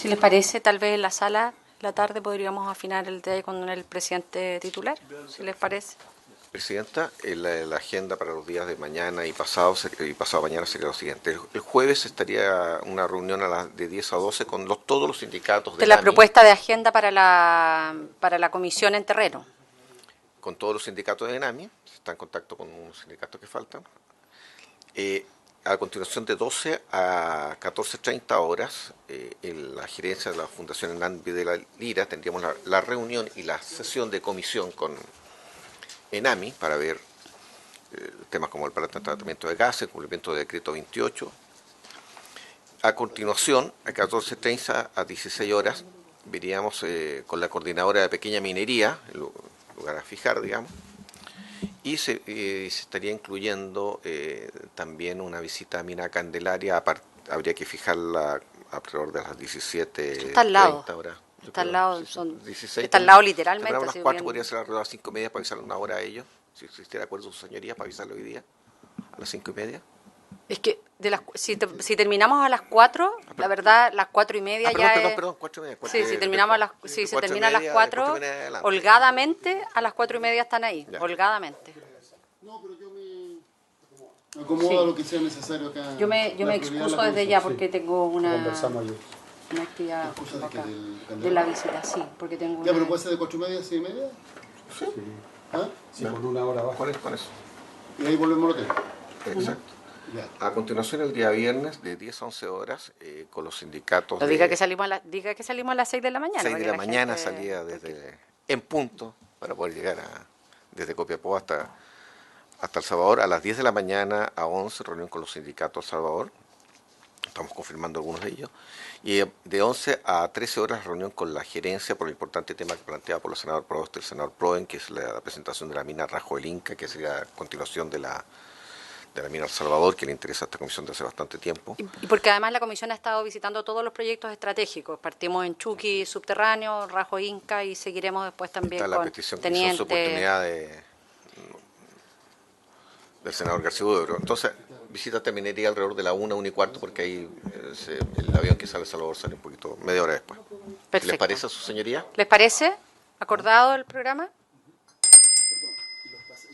Si les parece, tal vez en la sala, la tarde, podríamos afinar el detalle con el presidente titular, si les parece. Presidenta, la agenda para los días de mañana y pasado mañana sería lo siguiente. El jueves estaría una reunión de 10 a 12 con todos los sindicatos de la propuesta de agenda para la comisión en terreno. Con todos los sindicatos de ENAMI, se está en contacto con unos sindicatos que faltan. A continuación, de 12 a 14:30 horas, en la gerencia de la Fundación Hernán Videla Lira tendríamos la reunión y la sesión de comisión con ENAMI para ver temas como el plan de tratamiento de gases, el cumplimiento del decreto 28. A continuación, a 14:30 a 16 horas, veríamos con la coordinadora de pequeña minería, el lugar a fijar, digamos, y se estaría incluyendo también una visita a Mina Candelaria, habría que fijarla alrededor de las 17:30 está al lado. horas. Está al lado, Está al lado literalmente. A las 4 podría ser alrededor de las 5:30 para avisarle una hora a ellos, si estuviera de acuerdo su señoría, para avisarle hoy día, a las 5:30. Es que si terminamos a las 4, la verdad, las 4:30 Perdón, 4:30. Sí, si se termina a las 4, holgadamente a las 4:30 están ahí, ya. Holgadamente. No, pero yo me acomodo a lo que sea necesario acá. Yo me excuso desde ya porque tengo una actividad acá, de la visita, sí, porque tengo pero puede ser de 4:30 a 6:30. Sí. ¿Ah? Sí, con una hora abajo. Con eso. Y ahí volvemos al hotel. Exacto. Ya. A continuación, el día viernes, de 10 a 11 horas, con los sindicatos. Diga que salimos a las 6 de la mañana. 6 de la mañana salía en punto para poder llegar desde Copiapó hasta El Salvador. A las 10 de la mañana a 11, reunión con los sindicatos El Salvador. Estamos confirmando algunos de ellos. Y de 11 a 13 horas, reunión con la gerencia por el importante tema que planteaba por el senador Prost y el senador Proen, que es la presentación de la mina Rajo del Inca, que sería a continuación de la mina El Salvador, que le interesa a esta comisión de hace bastante tiempo. Y porque además la comisión ha estado visitando todos los proyectos estratégicos. Partimos en Chuqui subterráneo, Rajo Inca, y seguiremos después también con la petición que hizo su oportunidad del senador García Huidobro. Entonces, visita terminaría alrededor de la 1:15, porque ahí el avión que sale a El Salvador sale un poquito, media hora después. Perfecto. ¿Les parece a su señoría? ¿Les parece? ¿Acordado el programa?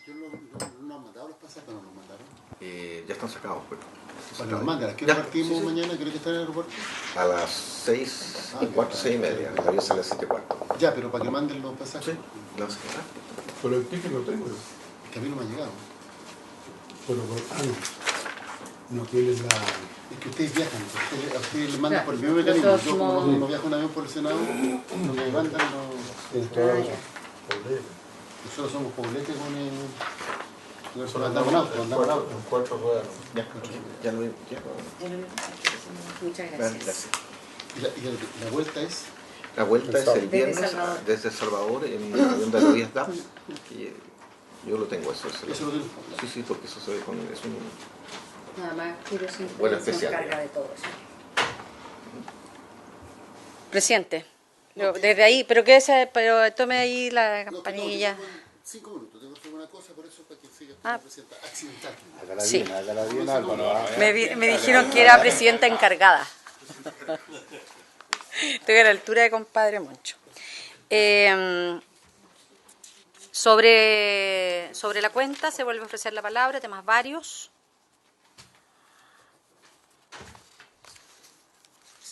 ¿No han mandado los pasajes o no los mandaron? Ya están sacados, pues. Bueno, los mandan. ¿A qué hora partimos mañana? ¿Creo que está en el aeropuerto? A las 6:15, 6:30. El avión sale a 7:15. Ya, pero para que manden los pasajes. Sí, lo sé. Pero el ticket lo tengo yo. Es que a mí no me ha llegado. Pero no tienen la... Es que ustedes viajan, a ustedes les mandan por el mismo mecanismo. Yo como no viajo en avión por el Senado, no me mandan los... Nosotros somos pobletes con el... andamos en auto. En 4 ruedas. Ya lo vi. Muchas gracias. ¿Y la vuelta es? La vuelta es el viernes desde El Salvador en un avión de Aerolíneas DAP. Yo lo tengo eso. ¿Eso lo tengo? Sí, porque eso se ve con... Es un... Nada más, quiero se encarga de todo eso. Presidente, desde ahí, pero tome ahí la campanilla. 5 minutos, tengo que hacer una cosa, por eso para que siga presidenta accidental. Sí. Hágala bien, Álvaro. Me dijeron que era presidenta encargada. Estoy a la altura de compadre Moncho. Sobre la cuenta se vuelve a ofrecer la palabra, temas varios.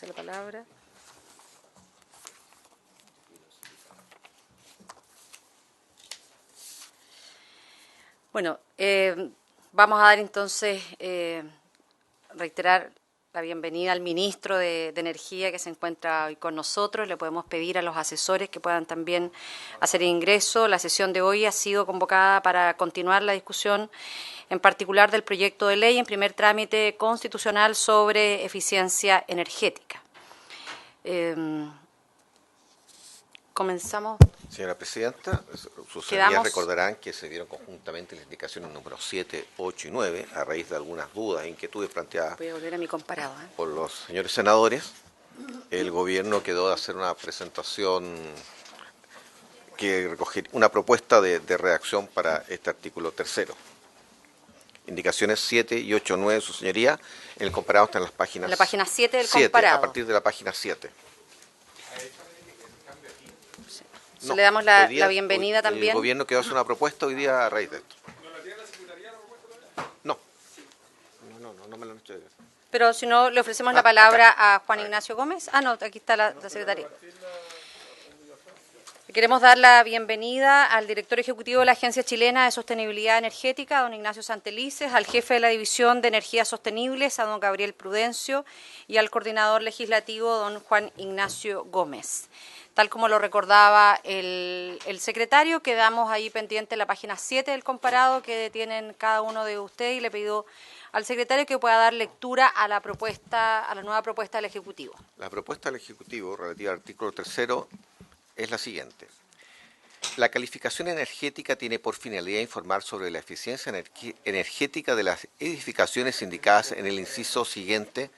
La palabra. Bueno, vamos a dar entonces, reiterar la bienvenida al ministro de Energía que se encuentra hoy con nosotros. Le podemos pedir a los asesores que puedan también hacer ingreso. La sesión de hoy ha sido convocada para continuar la discusión, en particular del proyecto de ley en primer trámite constitucional sobre eficiencia energética. Comenzamos. Señora Presidenta, sus señorías recordarán que se dieron conjuntamente las indicaciones número 7, 8 y 9 a raíz de algunas dudas e inquietudes planteadas Voy a volver a mi comparado, por los señores senadores. El gobierno quedó de hacer una presentación que recoger una propuesta de redacción para este artículo tercero. Indicaciones 7 y 8, 9, su señoría. El comparado está en las páginas... En la página 7 del comparado. A partir de la página 7. No, le damos la día, bienvenida también. El gobierno quedó hacer una propuesta hoy día a raíz de esto. No. No me lo han hecho llegar. Pero si no, le ofrecemos la palabra a Juan Ignacio Gómez. Ah, no, aquí está la secretaria. Queremos dar la bienvenida al director ejecutivo de la Agencia Chilena de Sostenibilidad Energética, don Ignacio Santelices, al jefe de la División de Energías Sostenibles, a don Gabriel Prudencio, y al coordinador legislativo, don Juan Ignacio Gómez. Tal como lo recordaba el secretario, quedamos ahí pendiente la página 7 del comparado que tienen cada uno de ustedes, y le pido al secretario que pueda dar lectura a la nueva propuesta del Ejecutivo. La propuesta del Ejecutivo relativa al artículo 3 es la siguiente. La calificación energética tiene por finalidad informar sobre la eficiencia energética de las edificaciones indicadas en el inciso siguiente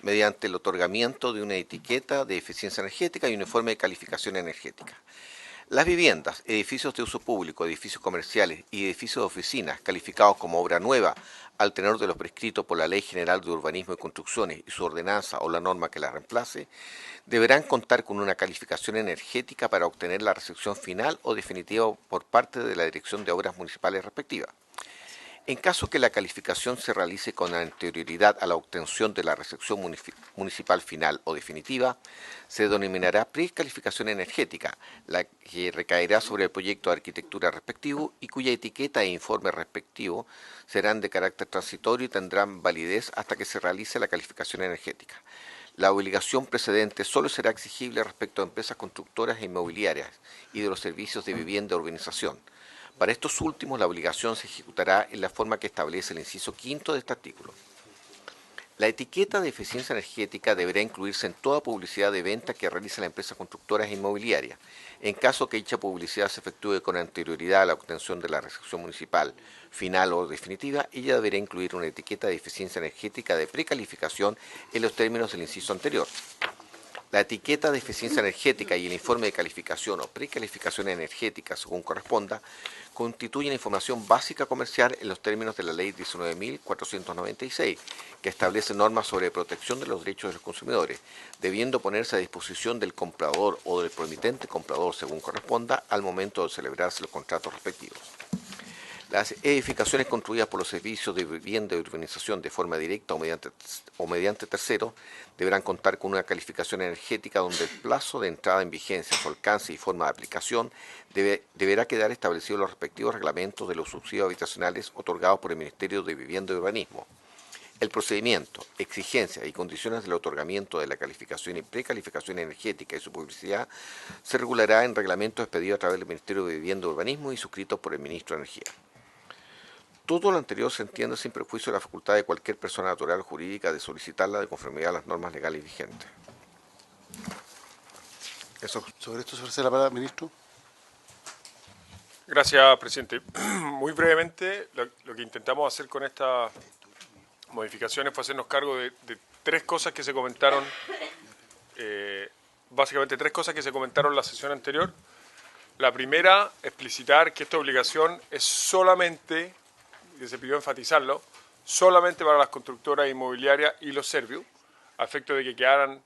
mediante el otorgamiento de una etiqueta de eficiencia energética y un informe de calificación energética. Las viviendas, edificios de uso público, edificios comerciales y edificios de oficinas calificados como obra nueva al tenor de lo prescrito por la Ley General de Urbanismo y Construcciones y su ordenanza o la norma que la reemplace, deberán contar con una calificación energética para obtener la recepción final o definitiva por parte de la Dirección de Obras Municipales respectiva. En caso que la calificación se realice con anterioridad a la obtención de la recepción municipal final o definitiva, se denominará precalificación energética, la que recaerá sobre el proyecto de arquitectura respectivo y cuya etiqueta e informe respectivo serán de carácter transitorio y tendrán validez hasta que se realice la calificación energética. La obligación precedente solo será exigible respecto a empresas constructoras e inmobiliarias y de los servicios de vivienda y urbanización. Para estos últimos, la obligación se ejecutará en la forma que establece el inciso 5 de este artículo. La etiqueta de eficiencia energética deberá incluirse en toda publicidad de venta que realice la empresa constructora e inmobiliaria. En caso que dicha publicidad se efectúe con anterioridad a la obtención de la recepción municipal final o definitiva, ella deberá incluir una etiqueta de eficiencia energética de precalificación en los términos del inciso anterior. La etiqueta de eficiencia energética y el informe de calificación o precalificación energética, según corresponda, constituyen información básica comercial en los términos de la Ley 19.496, que establece normas sobre protección de los derechos de los consumidores, debiendo ponerse a disposición del comprador o del promitente comprador, según corresponda, al momento de celebrarse los contratos respectivos. Las edificaciones construidas por los servicios de vivienda y urbanización de forma directa o mediante terceros deberán contar con una calificación energética donde el plazo de entrada en vigencia, su alcance y forma de aplicación deberá quedar establecido en los respectivos reglamentos de los subsidios habitacionales otorgados por el Ministerio de Vivienda y Urbanismo. El procedimiento, exigencias y condiciones del otorgamiento de la calificación y precalificación energética y su publicidad se regulará en reglamentos expedidos a través del Ministerio de Vivienda y Urbanismo y suscritos por el Ministro de Energía. Todo lo anterior se entiende sin perjuicio de la facultad de cualquier persona natural o jurídica de solicitarla de conformidad a las normas legales vigentes. Eso, sobre esto se ofrece la palabra, ministro. Gracias, presidente. Muy brevemente, lo que intentamos hacer con estas modificaciones fue hacernos cargo de tres cosas que se comentaron, básicamente tres cosas que se comentaron en la sesión anterior. La primera, explicitar que esta obligación es solamente, que se pidió enfatizarlo, solamente para las constructoras inmobiliarias y los servicios, a efecto de que quedaran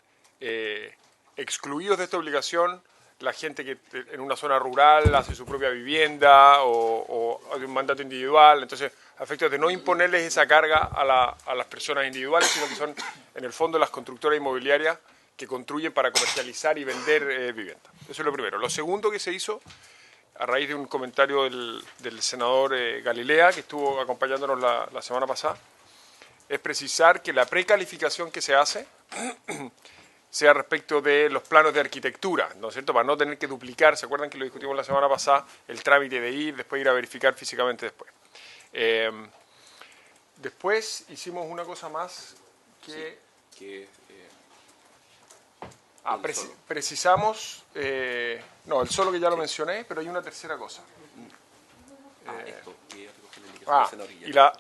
excluidos de esta obligación la gente que en una zona rural hace su propia vivienda o hace un mandato individual. Entonces, a efecto de no imponerles esa carga a las personas individuales, sino que son, en el fondo, las constructoras inmobiliarias que construyen para comercializar y vender vivienda. Eso es lo primero. Lo segundo que se hizo, a raíz de un comentario del senador Galilea, que estuvo acompañándonos la semana pasada, es precisar que la precalificación que se hace sea respecto de los planos de arquitectura, ¿no es cierto?, para no tener que duplicar. ¿Se acuerdan que lo discutimos la semana pasada? El trámite de ir, después ir a verificar físicamente después. Después hicimos una cosa más que... Sí, precisamos... no, el solo que ya lo mencioné, pero hay una tercera cosa.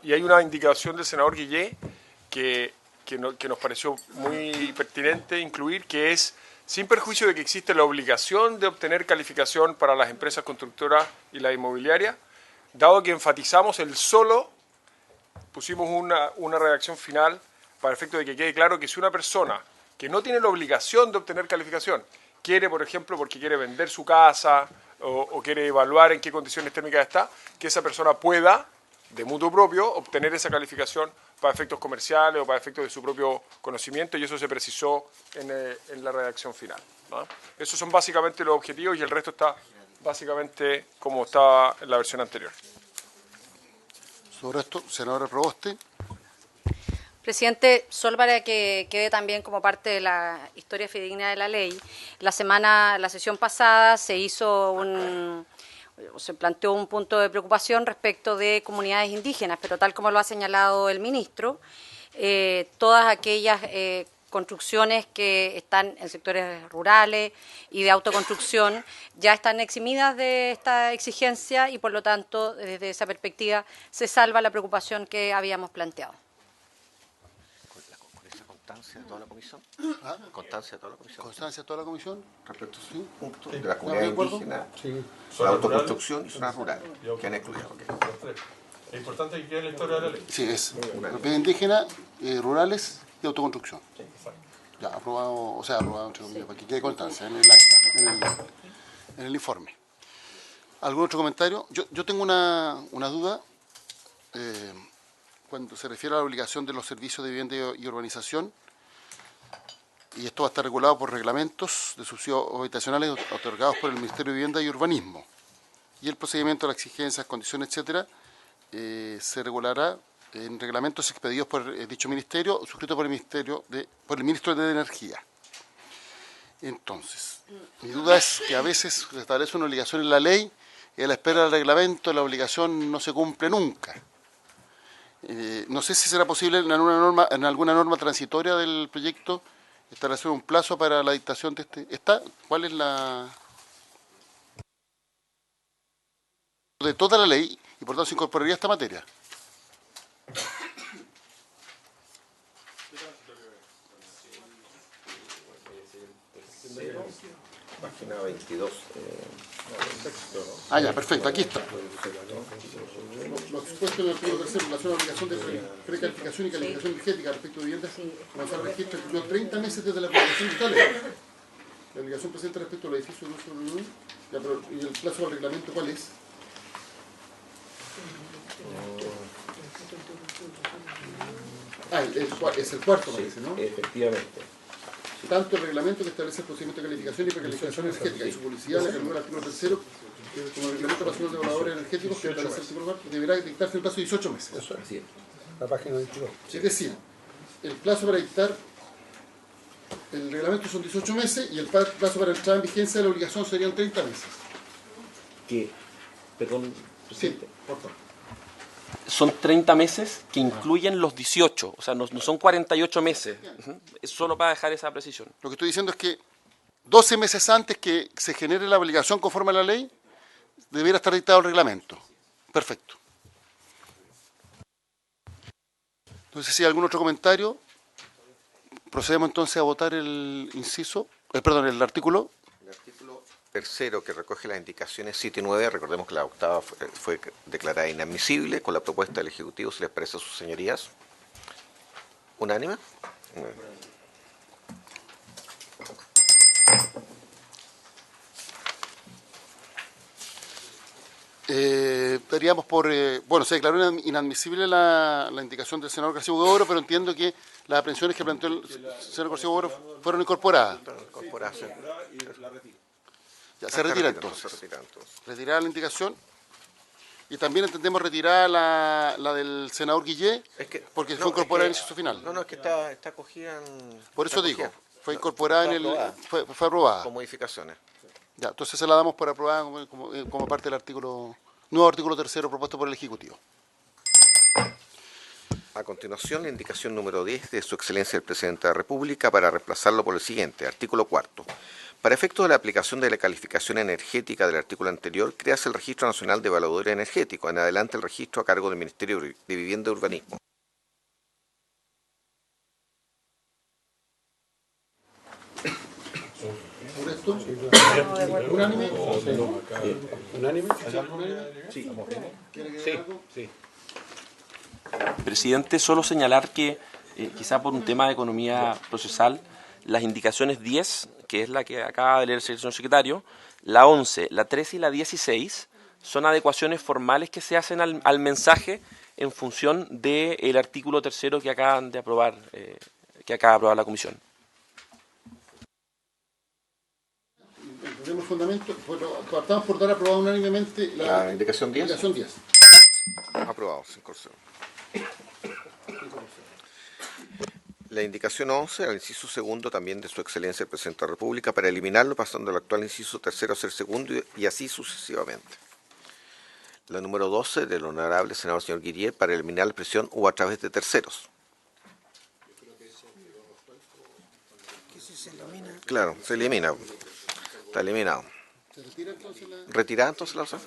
Y hay una indicación del senador Guillé que nos pareció muy pertinente incluir, que es, sin perjuicio de que existe la obligación de obtener calificación para las empresas constructoras y la inmobiliaria, dado que enfatizamos el solo, pusimos una redacción final para efecto de que quede claro que si una persona que no tiene la obligación de obtener calificación quiere, por ejemplo, porque quiere vender su casa o quiere evaluar en qué condiciones térmicas está, que esa persona pueda, de mutuo propio, obtener esa calificación para efectos comerciales o para efectos de su propio conocimiento, y eso se precisó en la redacción final, ¿no? Esos son básicamente los objetivos y el resto está básicamente como estaba en la versión anterior. Sobre esto, senadora Proboste. Presidente, solo para que quede también como parte de la historia fidedigna de la ley, la sesión pasada se planteó un punto de preocupación respecto de comunidades indígenas, pero tal como lo ha señalado el ministro, todas aquellas construcciones que están en sectores rurales y de autoconstrucción ya están eximidas de esta exigencia y, por lo tanto, desde esa perspectiva se salva la preocupación que habíamos planteado. ¿Constancia de toda la comisión? ¿Constancia de toda la comisión? ¿Constancia de toda la comisión? Respecto a su punto de la comunidad ¿de acuerdo? indígena, Sí. la autoconstrucción y zonas rurales, que han excluido. Es importante que quede la historia de la ley. Sí, es propiedad indígena, rurales y autoconstrucción. Sí, exacto. Ya, aprobado, o sea, aprobado entre comillas, para que quede constancia en el acta, en el informe. ¿Algún otro comentario? Yo tengo una duda. Cuando se refiere a la obligación de los servicios de vivienda y urbanización, y esto va a estar regulado por reglamentos de subsidios habitacionales otorgados por el Ministerio de Vivienda y Urbanismo, y el procedimiento, las exigencias, condiciones, etcétera, se regulará en reglamentos expedidos por dicho ministerio, suscritos por el Ministro de Energía. Entonces, mi duda es que a veces se establece una obligación en la ley y a la espera del reglamento la obligación no se cumple nunca. No sé si será posible en alguna norma transitoria del proyecto establecer un plazo para la dictación de ¿cuál es la de toda la ley y por tanto se incorporaría esta materia? Página 22. Ya, perfecto, aquí está. Lo expuesto en el artículo 3, relación a la obligación de precalificación y calificación energética respecto de viviendas, avanzar el registro incluyó 30 meses desde la publicación de esta ley. La obligación presente respecto al edificio de uso y el plazo del reglamento, ¿cuál es? Es el cuarto, parece, ¿no? Efectivamente. Tanto el reglamento que establece el procedimiento de calificación y precalificación energética y su publicidad, la que el artículo 3, como el reglamento nacional de evaluadores energéticos, que establece el artículo 4, deberá dictarse el plazo de 18 meses. Eso es. La página 22. Es decir, el plazo para dictar el reglamento son 18 meses y el plazo para entrar en vigencia de la obligación serían 30 meses. Perdón, presidente. Sí, por favor. Son 30 meses que incluyen los 18, o sea, no son 48 meses. Es solo para dejar esa precisión. Lo que estoy diciendo es que 12 meses antes que se genere la obligación conforme a la ley, debiera estar dictado el reglamento. Perfecto. Entonces, si hay algún otro comentario, procedemos entonces a votar el artículo. El artículo tercero, que recoge las indicaciones 7 y 9, recordemos que la octava fue declarada inadmisible. Con la propuesta del Ejecutivo, ¿se les parece a sus señorías? ¿Unánime? Veríamos se declaró inadmisible la indicación del senador García Huidobro, pero entiendo que las aprehensiones que planteó el senador García Huidobro fueron incorporadas. Ya, se retira entonces. Retirar la indicación. Y también entendemos retirar la del senador Guillé, porque fue incorporada en el inciso final. No, es que está acogida en... Por eso digo, fue incorporada fue aprobada. Con modificaciones. Ya, entonces se la damos por aprobada como parte del nuevo artículo 3 propuesto por el Ejecutivo. A continuación, la indicación número 10 de Su Excelencia el Presidente de la República para reemplazarlo por el siguiente, artículo 4. Para efectos de la aplicación de la calificación energética del artículo anterior, créase el Registro Nacional de Evaluadores Energéticos, en adelante el registro a cargo del Ministerio de Vivienda y Urbanismo. ¿Por esto? ¿Unánime? ¿Unánime? Sí. ¿Quiere agregar algo? Presidente, solo señalar que, quizá por un tema de economía procesal, las indicaciones 10, que es la que acaba de leer el señor secretario, la 11, la 13 y la 16 son adecuaciones formales que se hacen al mensaje en función del artículo 3º que acaban de aprobar, que acaba de aprobar la comisión. Tenemos fundamento, partamos por dar aprobado unánimemente La indicación 10. indicación 10. Aprobado, sin corrección. La indicación 11, al inciso segundo también de su excelencia el presidente de la República, para eliminarlo pasando al actual inciso tercero a ser segundo y así sucesivamente. La número 12 del honorable senador señor Guillier, para eliminar la expresión o a través de terceros. Claro, se elimina. Está eliminado. ¿Se retira entonces la...? ¿Retirada entonces la 12?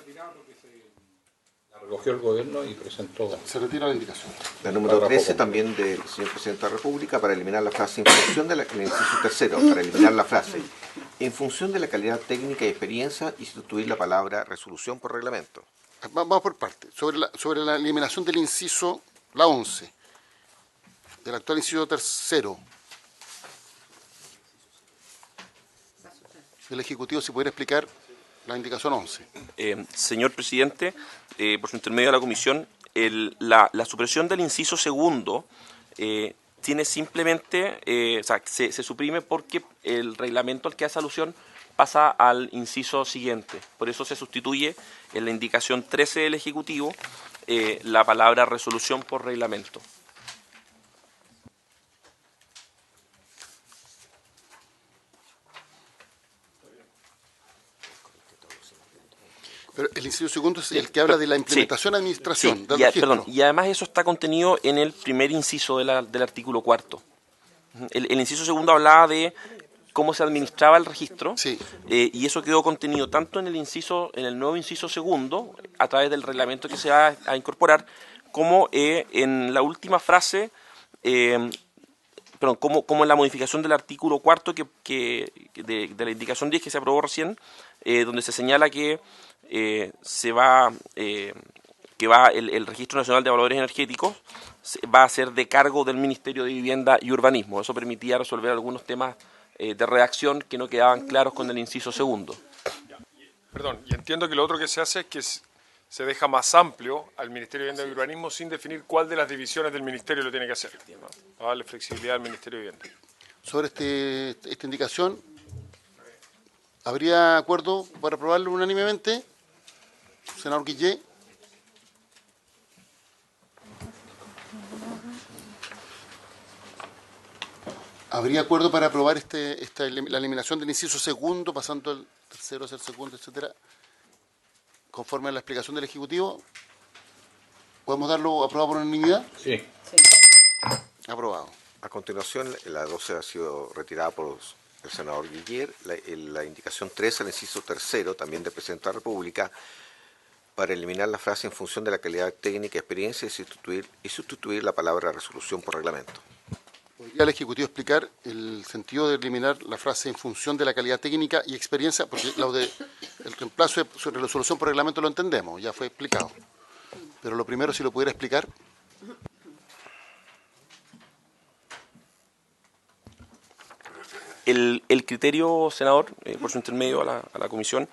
La recogió el gobierno y presentó. Se retira la indicación. La número 13 también del señor presidente de la República, para eliminar la frase en función de el inciso tercero, para eliminar la frase en función de la calidad técnica y experiencia y sustituir la palabra resolución por reglamento. Vamos por partes. Sobre la eliminación del inciso, la 11, del actual inciso tercero, el Ejecutivo, si pudiera explicar la indicación 11. Señor presidente, por su intermedio de la comisión, la supresión del inciso segundo tiene simplemente, o sea, se suprime porque el reglamento al que hace alusión pasa al inciso siguiente. Por eso se sustituye en la indicación 13 del Ejecutivo la palabra resolución por reglamento. Pero el inciso segundo es el que habla de la implementación, administración, Sí, del perdón, registro. y además eso está contenido en el primer inciso del artículo 4º. El inciso segundo hablaba de cómo se administraba el registro, Sí. y eso quedó contenido tanto en el nuevo inciso segundo, a través del reglamento que se va a incorporar, como en la última frase, como en la modificación del artículo 4º de la indicación 10 que se aprobó recién, donde se señala que el Registro Nacional de Valores Energéticos va a ser de cargo del Ministerio de Vivienda y Urbanismo. Eso permitía resolver algunos temas de redacción que no quedaban claros con el inciso segundo. Perdón, y entiendo que lo otro que se hace es que se deja más amplio al Ministerio de Vivienda y Urbanismo sin definir cuál de las divisiones del Ministerio lo tiene que hacer. Para darle flexibilidad al Ministerio de Vivienda. Sobre esta indicación, ¿habría acuerdo para aprobarlo unánimemente? Senador Guillet. ¿Habría acuerdo para aprobar la eliminación del inciso segundo, pasando al tercero a ser segundo, etcétera, conforme a la explicación del Ejecutivo? ¿Podemos darlo aprobado por unanimidad? Sí. Aprobado. A continuación, la 12 ha sido retirada por el senador Guillier. La indicación 13, el inciso tercero, también del presidente de la República, para eliminar la frase en función de la calidad técnica y experiencia y sustituir la palabra resolución por reglamento. ¿Podría el Ejecutivo explicar el sentido de eliminar la frase en función de la calidad técnica y experiencia? Porque el reemplazo de resolución por reglamento lo entendemos, ya fue explicado. Pero lo primero, si lo pudiera explicar. El criterio, senador, por su intermedio a la comisión,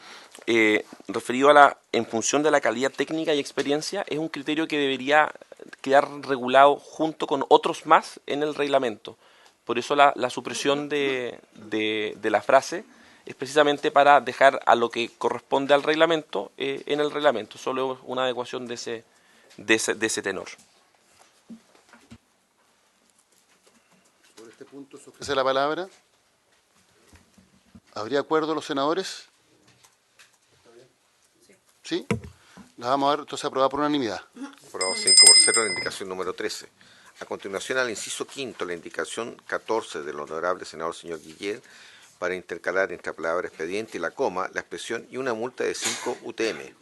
referido a en función de la calidad técnica y experiencia, es un criterio que debería quedar regulado junto con otros más en el reglamento. Por eso la supresión de la frase es precisamente para dejar a lo que corresponde al reglamento en el reglamento. Solo una adecuación de ese tenor. Por este punto se ofrece la palabra. ¿Habría acuerdo de los senadores? ¿Sí? La vamos a ver entonces aprobada por unanimidad. Aprobado 5-0, la indicación número 13. A continuación, al inciso quinto, la indicación 14 del honorable senador señor Guillier, para intercalar entre la palabra expediente y la coma, la expresión y una multa de 5 UTM.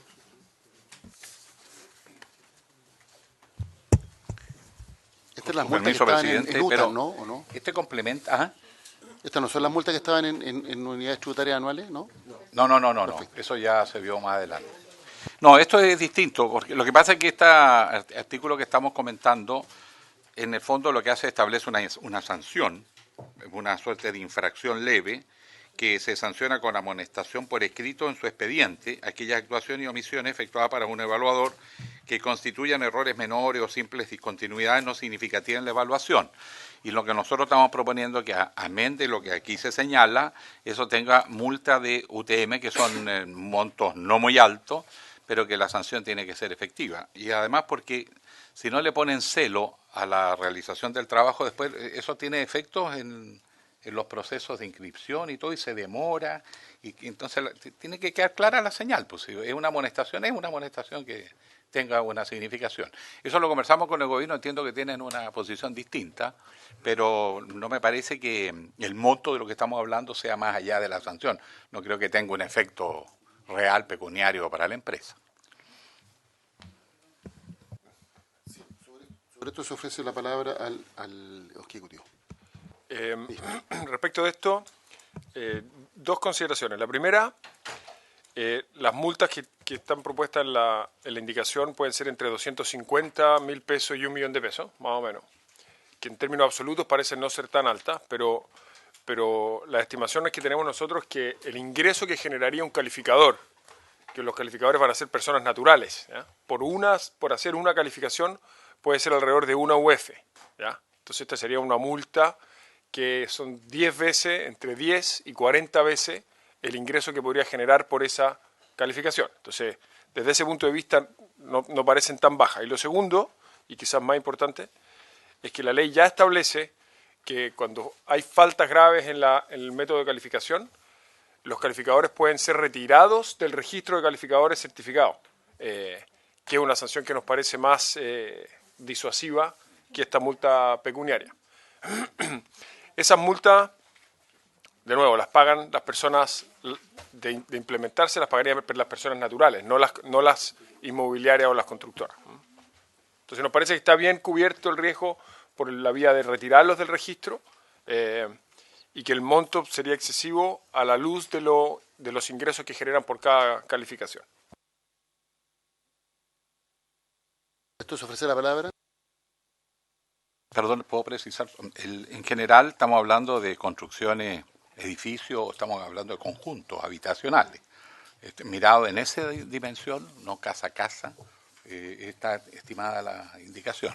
Estas son las multas que estaban en UTA, ¿no? ¿O no? Este complementa... Ajá. Estas no son las multas que estaban en unidades tributarias anuales, ¿no? No. Eso ya se vio más adelante. No, esto es distinto, porque lo que pasa es que este artículo que estamos comentando, en el fondo lo que hace es establece una sanción, una suerte de infracción leve, que se sanciona con amonestación por escrito en su expediente aquellas actuaciones y omisiones efectuadas para un evaluador que constituyan errores menores o simples discontinuidades no significativas en la evaluación. Y lo que nosotros estamos proponiendo es que, amén de lo que aquí se señala, eso tenga multa de UTM, que son montos no muy altos, pero que la sanción tiene que ser efectiva. Y además porque si no le ponen celo a la realización del trabajo, después eso tiene efectos en los procesos de inscripción y todo, y se demora, y entonces tiene que quedar clara la señal, pues si es una amonestación que tenga una significación. Eso lo conversamos con el gobierno, entiendo que tienen una posición distinta, pero no me parece que el monto de lo que estamos hablando sea más allá de la sanción. No creo que tenga un efecto real pecuniario para la empresa. Sobre esto se ofrece la palabra al ejecutivo. Respecto de esto, dos consideraciones. La primera, las multas que están propuestas en la indicación pueden ser entre 250.000 pesos y 1 millón de pesos, más o menos, que en términos absolutos parecen no ser tan altas, pero las estimaciones que tenemos nosotros es que el ingreso que generaría un calificador, que los calificadores van a ser personas naturales, ¿ya? Por hacer una calificación puede ser alrededor de 1 UF, ¿ya? Entonces esta sería una multa que son 10 veces, entre 10 y 40 veces el ingreso que podría generar por esa calificación. Entonces, desde ese punto de vista no parecen tan bajas. Y lo segundo, y quizás más importante, es que la ley ya establece que cuando hay faltas graves en el método de calificación, los calificadores pueden ser retirados del registro de calificadores certificados, que es una sanción que nos parece más disuasiva que esta multa pecuniaria. Esas multas, de nuevo, las pagan las personas, de implementarse las pagarían las personas naturales, no las inmobiliarias o las constructoras. Entonces nos parece que está bien cubierto el riesgo por la vía de retirarlos del registro y que el monto sería excesivo a la luz de los ingresos que generan por cada calificación. Esto se ofrece la palabra. Perdón, ¿puedo precisar? En general estamos hablando de construcciones, edificios, estamos hablando de conjuntos habitacionales. Mirado en esa dimensión, no casa a casa, está estimada la indicación.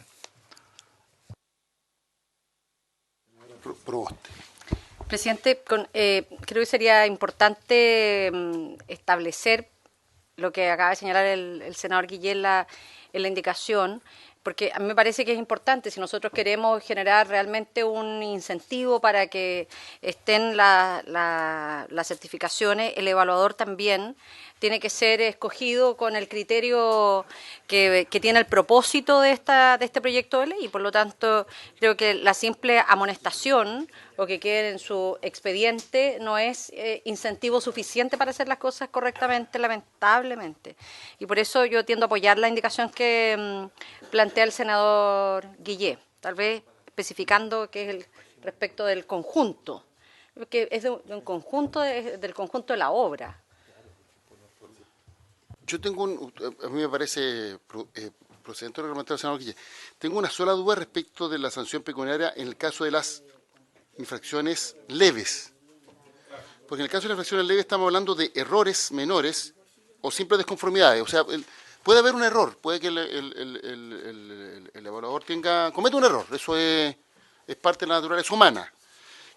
Proboste. Presidente, creo que sería importante establecer lo que acaba de señalar el senador Guillén en la indicación, porque a mí me parece que es importante, si nosotros queremos generar realmente un incentivo para que estén las certificaciones, el evaluador también tiene que ser escogido con el criterio que tiene el propósito de este proyecto de ley, y por lo tanto creo que la simple amonestación o que quede en su expediente no es incentivo suficiente para hacer las cosas correctamente, lamentablemente. Y por eso yo tiendo a apoyar la indicación que plantea el senador Guillén, tal vez especificando que es respecto del conjunto, que es de un conjunto del conjunto de la obra. Yo tengo a mí me parece procedente reglamentario del senador Guillén. Tengo una sola duda respecto de la sanción pecuniaria en el caso de las infracciones leves. Porque en el caso de las infracciones leves estamos hablando de errores menores o simples desconformidades. O sea, puede haber un error, puede que el evaluador cometa un error. Eso es parte de la naturaleza humana,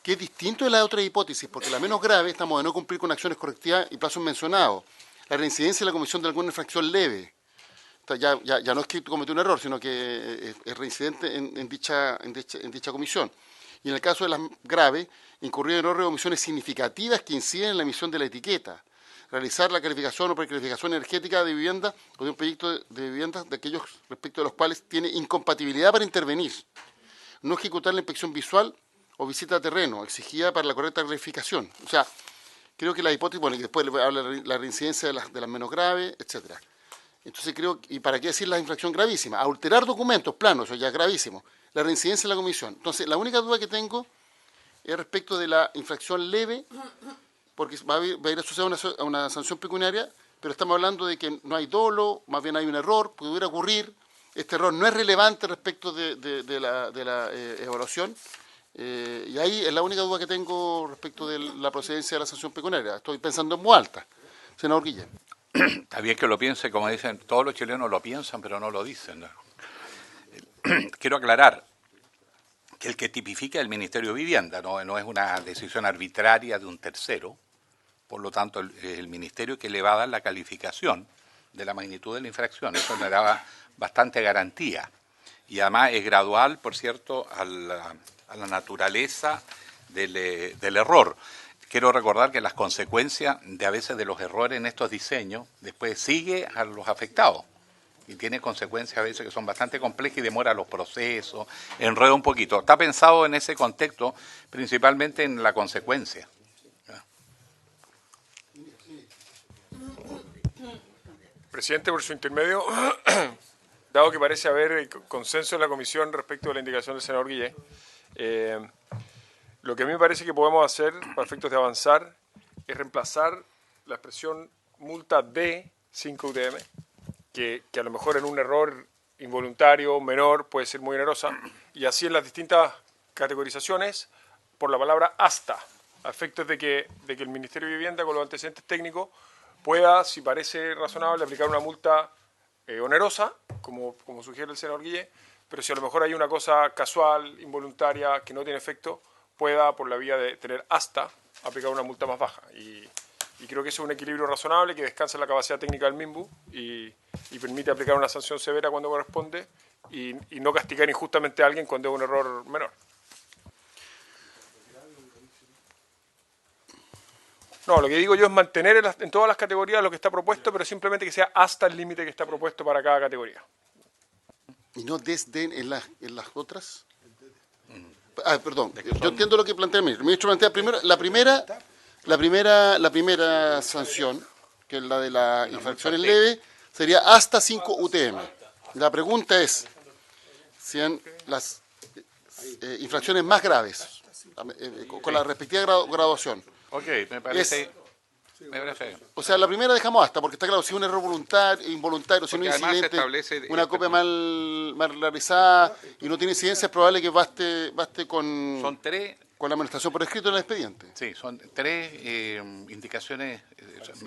que es distinto de la otra hipótesis, porque la menos grave estamos de no cumplir con acciones correctivas y plazos mencionados. La reincidencia en la comisión de alguna infracción leve. Ya no es que cometió un error, sino que es reincidente en dicha comisión. Y en el caso de las graves, incurrir en errores o omisiones significativas que inciden en la emisión de la etiqueta. Realizar la calificación o precalificación energética de vivienda o de un proyecto de vivienda de aquellos respecto de los cuales tiene incompatibilidad para intervenir. No ejecutar la inspección visual o visita a terreno exigida para la correcta calificación. O sea, creo que la hipótesis, bueno, y después habla de la reincidencia de las menos graves, etcétera. Entonces creo, y para qué decir la infracción gravísima, alterar documentos, planos, eso ya es gravísimo. La reincidencia en la comisión. Entonces, la única duda que tengo es respecto de la infracción leve, porque va a ir asociada a una sanción pecuniaria, pero estamos hablando de que no hay dolo, más bien hay un error, pudiera ocurrir. Este error no es relevante respecto de la evaluación. Y ahí es la única duda que tengo respecto de la procedencia de la sanción pecuniaria. Estoy pensando en voz alta. Senador Guillén. Está bien que lo piense, como dicen, todos los chilenos lo piensan, pero no lo dicen, ¿no? Quiero aclarar que el que tipifica el Ministerio de Vivienda, no es una decisión arbitraria de un tercero, por lo tanto el Ministerio que le va a dar la calificación de la magnitud de la infracción, eso me daba bastante garantía. Y además es gradual, por cierto, a la naturaleza del error. Quiero recordar que las consecuencias de a veces de los errores en estos diseños después sigue a los afectados y tiene consecuencias a veces que son bastante complejas y demora los procesos, enreda un poquito. Está pensado en ese contexto principalmente en la consecuencia. Presidente, por su intermedio, dado que parece haber consenso en la comisión respecto a la indicación del senador Guillén, lo que a mí me parece que podemos hacer para efectos de avanzar es reemplazar la expresión multa de 5 UTM, que a lo mejor en un error involuntario menor puede ser muy onerosa, y así en las distintas categorizaciones por la palabra hasta, a efectos de que el Ministerio de Vivienda con los antecedentes técnicos pueda, si parece razonable, aplicar una multa onerosa, como sugiere el senador Guillén, pero si a lo mejor hay una cosa casual, involuntaria, que no tiene efecto, pueda, por la vía de tener hasta, aplicar una multa más baja. Y creo que eso es un equilibrio razonable que descansa en la capacidad técnica del MIMBU y permite aplicar una sanción severa cuando corresponde y no castigar injustamente a alguien cuando es un error menor. No, lo que digo yo es mantener en todas las categorías lo que está propuesto, pero simplemente que sea hasta el límite que está propuesto para cada categoría. ¿Y no desde en las otras? Perdón, yo entiendo lo que plantea el ministro. El ministro plantea primero la primera sanción, que es la de las infracciones leves, sería hasta 5 UTM. La pregunta es si en las infracciones más graves, con la respectiva graduación. Ok, me parece. O sea, la primera dejamos hasta, porque está claro, si es un error voluntario, involuntario, si es un incidente, una copia mal realizada y no tiene incidencia, es probable que baste con la amonestación por escrito en el expediente. Sí, son 3 indicaciones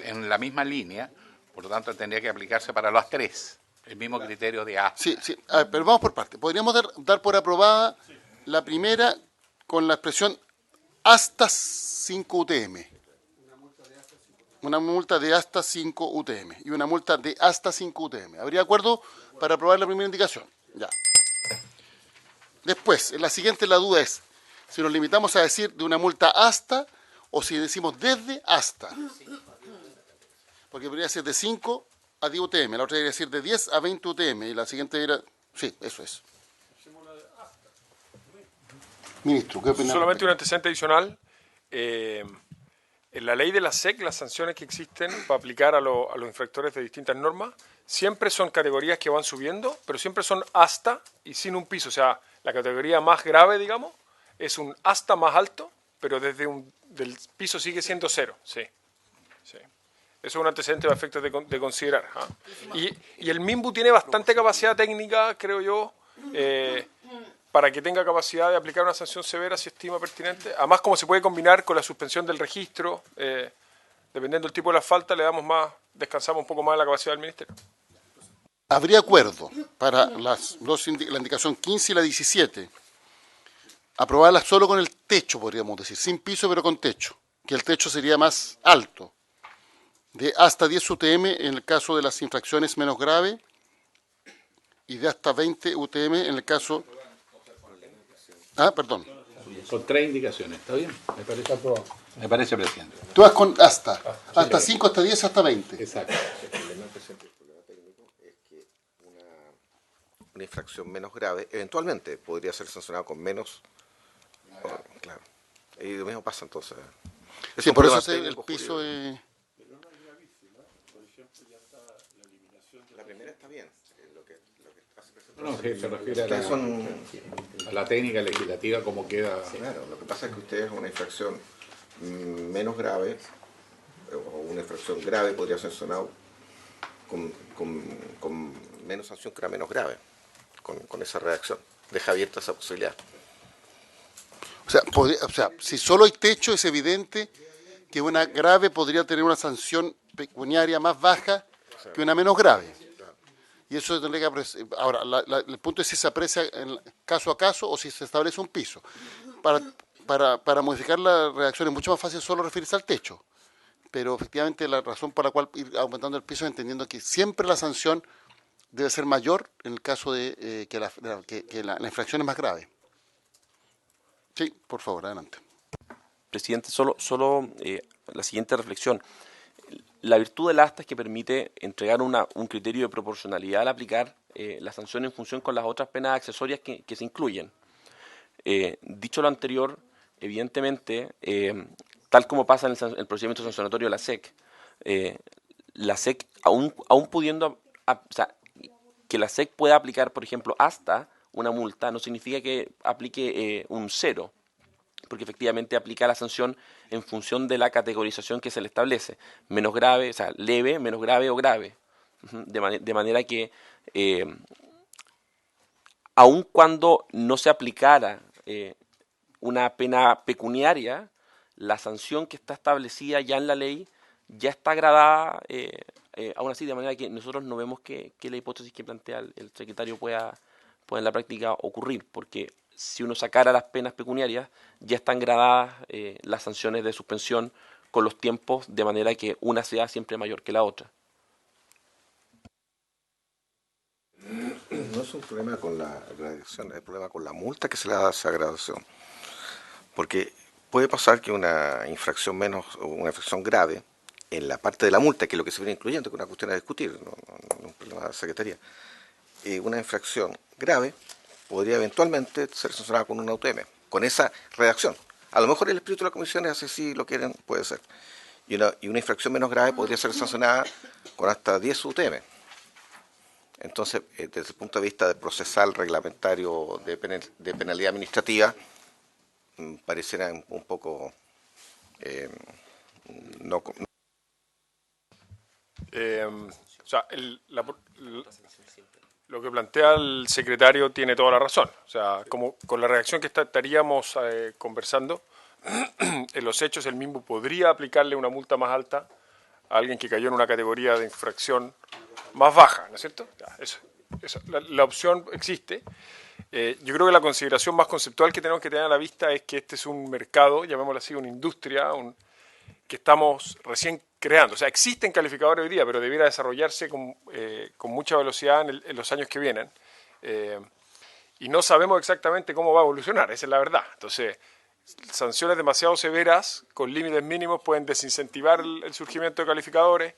en la misma línea, por lo tanto tendría que aplicarse para las 3, el mismo criterio de A. Sí, sí. A ver, pero vamos por partes. Podríamos dar por aprobada la primera con la expresión hasta 5 UTM. Una multa de hasta 5 UTM y una multa de hasta 5 UTM. ¿Habría acuerdo para aprobar la primera indicación? Ya. Después, en la siguiente la duda es si nos limitamos a decir de una multa hasta o si decimos desde hasta. Porque podría ser de 5 a 10 UTM, la otra debería decir de 10 a 20 UTM y la siguiente era... Sí, eso es. Ministro, ¿qué opina? Solamente un antecedente adicional. En la ley de la SEC, las sanciones que existen para aplicar a los infractores de distintas normas, siempre son categorías que van subiendo, pero siempre son hasta y sin un piso. O sea, la categoría más grave, digamos, es un hasta más alto, pero del piso sigue siendo 0. Sí. Sí. Eso es un antecedente de efectos de considerar. Y el MIMBU tiene bastante capacidad técnica, creo yo, para que tenga capacidad de aplicar una sanción severa si estima pertinente. Además, como se puede combinar con la suspensión del registro, dependiendo del tipo de la falta, descansamos un poco más en la capacidad del Ministerio. ¿Habría acuerdo para la indicación 15 y la 17? Aprobarlas solo con el techo, podríamos decir, sin piso pero con techo, que el techo sería más alto, de hasta 10 UTM en el caso de las infracciones menos graves y de hasta 20 UTM en el caso... perdón. Son 3 indicaciones, ¿está bien? Me parece, presidente. Tú vas con hasta 5, hasta 10, hasta 20. Exacto. El problema técnico es que una infracción menos grave eventualmente podría ser sancionada con menos. Claro. Y lo mismo pasa entonces. Sí, por eso el piso es... La primera está bien. No, que se refiere a la técnica legislativa, como queda. Claro, lo que pasa es que ustedes una infracción menos grave o una infracción grave podría ser sancionado con menos sanción que una menos grave, con esa redacción. Deja abierta esa posibilidad. O sea, si solo hay techo, es evidente que una grave podría tener una sanción pecuniaria más baja que una menos grave. Y eso tendría que ahora, el punto es si se aprecia caso a caso o si se establece un piso. Para modificar la redacción es mucho más fácil solo referirse al techo. Pero efectivamente la razón por la cual ir aumentando el piso es entendiendo que siempre la sanción debe ser mayor en el caso de que la infracción es más grave. Sí, por favor, adelante. Presidente, solo la siguiente reflexión. La virtud del asta es que permite entregar un criterio de proporcionalidad al aplicar la sanción en función con las otras penas accesorias que se incluyen. Dicho lo anterior, evidentemente, tal como pasa en el procedimiento sancionatorio de la SEC, aún pudiendo, o sea, que la SEC pueda aplicar, por ejemplo, hasta una multa, no significa que aplique un cero, porque efectivamente aplica la sanción en función de la categorización que se le establece, menos grave, o sea, leve, menos grave o grave, de manera que aun cuando no se aplicara una pena pecuniaria, la sanción que está establecida ya en la ley ya está gradada, aún así, de manera que nosotros no vemos que la hipótesis que plantea el secretario pueda en la práctica ocurrir, porque si uno sacara las penas pecuniarias, ya están gradadas las sanciones de suspensión con los tiempos, de manera que una sea siempre mayor que la otra. No es un problema con la gradación, es un problema con la multa que se le da a esa gradación. Porque puede pasar que una infracción grave, en la parte de la multa, que es lo que se viene incluyendo, que es una cuestión a discutir, no es un problema de la Secretaría, una infracción grave podría eventualmente ser sancionada con una UTM, con esa redacción. A lo mejor el espíritu de la comisión es así, si lo quieren, puede ser. Y una infracción menos grave podría ser sancionada con hasta 10 UTM. Entonces, desde el punto de vista de procesal reglamentario de penalidad administrativa, pareciera un poco o sea, lo que plantea el secretario tiene toda la razón. O sea, como con la redacción que estaríamos conversando, en los hechos el MIMBU podría aplicarle una multa más alta a alguien que cayó en una categoría de infracción más baja, ¿no es cierto? La opción existe. Yo creo que la consideración más conceptual que tenemos que tener a la vista es que este es un mercado, llamémoslo así, una industria, que estamos recién creando. O sea, existen calificadores hoy día, pero debiera desarrollarse con mucha velocidad en los años que vienen. Y no sabemos exactamente cómo va a evolucionar, esa es la verdad. Entonces, sanciones demasiado severas, con límites mínimos, pueden desincentivar el surgimiento de calificadores.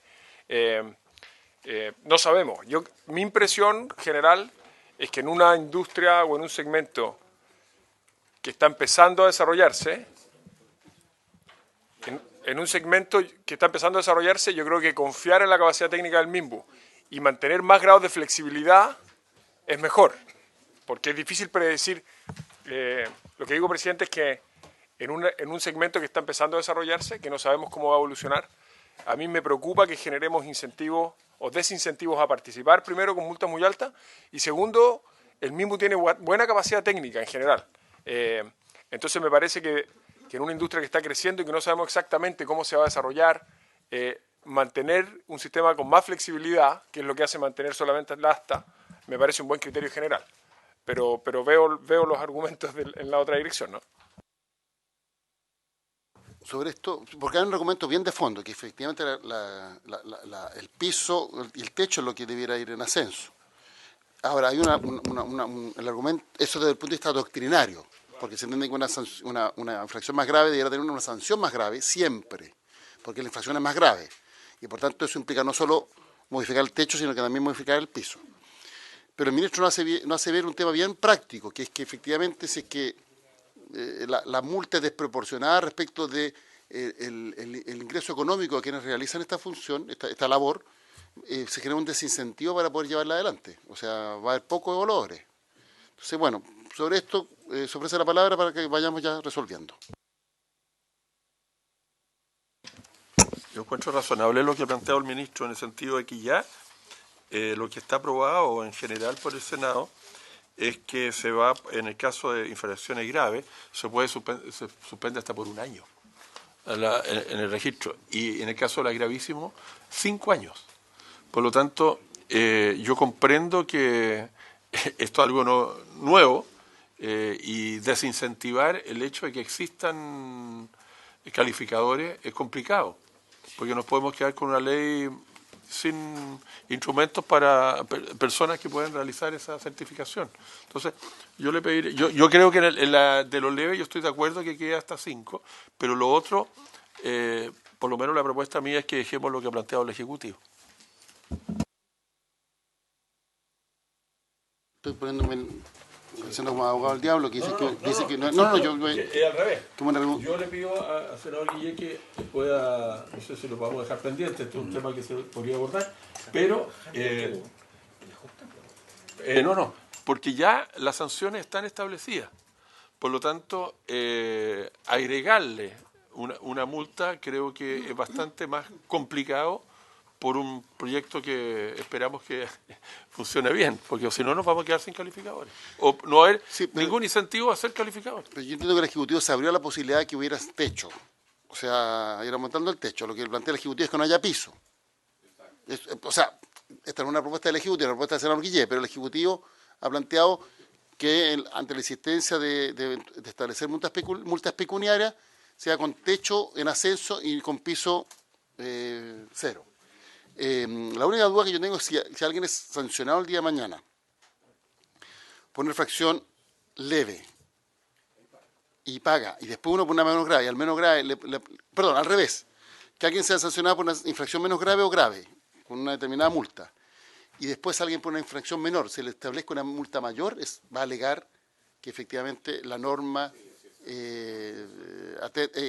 No sabemos. Mi impresión general es que en una industria o en un segmento que está empezando a desarrollarse, yo creo que confiar en la capacidad técnica del MIMBU y mantener más grados de flexibilidad es mejor, porque es difícil predecir. Lo que digo, presidente, es que en un segmento que está empezando a desarrollarse, que no sabemos cómo va a evolucionar, a mí me preocupa que generemos incentivos o desincentivos a participar, primero con multas muy altas, y segundo, el MIMBU tiene buena capacidad técnica en general. Entonces me parece que en una industria que está creciendo y que no sabemos exactamente cómo se va a desarrollar, mantener un sistema con más flexibilidad, que es lo que hace mantener solamente el asta, me parece un buen criterio general. Pero veo los argumentos en la otra dirección, ¿no? Sobre esto, porque hay un argumento bien de fondo, que efectivamente el piso y el techo es lo que debiera ir en ascenso. Ahora, hay el argumento, eso desde el punto de vista doctrinario, porque se entiende que una infracción más grave debería tener una sanción más grave siempre, porque la infracción es más grave. Y por tanto eso implica no solo modificar el techo, sino que también modificar el piso. Pero el ministro no hace ver un tema bien práctico, que es que efectivamente si es que la multa es desproporcionada respecto de el ingreso económico de quienes realizan esta función, esta labor, se genera un desincentivo para poder llevarla adelante. O sea, va a haber pocos evaluadores. Entonces, bueno, sobre esto se ofrece la palabra para que vayamos ya resolviendo. Yo encuentro razonable lo que ha planteado el ministro en el sentido de que ya lo que está aprobado en general por el Senado es que en el caso de infracciones graves, se suspende hasta por un año en el registro. Y en el caso de la gravísimo, 5 años. Por lo tanto, yo comprendo que esto es algo nuevo y desincentivar el hecho de que existan calificadores es complicado, porque nos podemos quedar con una ley sin instrumentos para personas que pueden realizar esa certificación. Entonces, yo le pediré, yo creo que de los leves yo estoy de acuerdo que quede hasta 5, pero lo otro, por lo menos la propuesta mía es que dejemos lo que ha planteado el Ejecutivo. Estoy poniéndome haciendo como abogado del diablo, que dice que no, yo... Es al revés. Yo le pido a senador Guille que pueda, no sé si lo podemos dejar pendiente, este es un tema que se podría abordar, pero no, porque ya las sanciones están establecidas. Por lo tanto, agregarle una multa creo que es bastante más complicado por un proyecto que esperamos que funcione bien, porque si no nos vamos a quedar sin calificadores. O no va a haber ningún incentivo a ser calificadores. Pero yo entiendo que el Ejecutivo se abrió la posibilidad de que hubiera techo. O sea, ir aumentando el techo. Lo que plantea el Ejecutivo es que no haya piso. O sea, esta es una propuesta del Ejecutivo, una propuesta del senador Guillé, pero el Ejecutivo ha planteado que ante la existencia de establecer multas pecuniarias, sea con techo en ascenso y con piso cero. La única duda que yo tengo es si alguien es sancionado el día de mañana por una infracción leve y paga, y después uno por una menos grave, y al menos grave, perdón, al revés, que alguien sea sancionado por una infracción menos grave o grave, con una determinada multa, y después alguien por una infracción menor, se le establezca una multa mayor, va a alegar que efectivamente la norma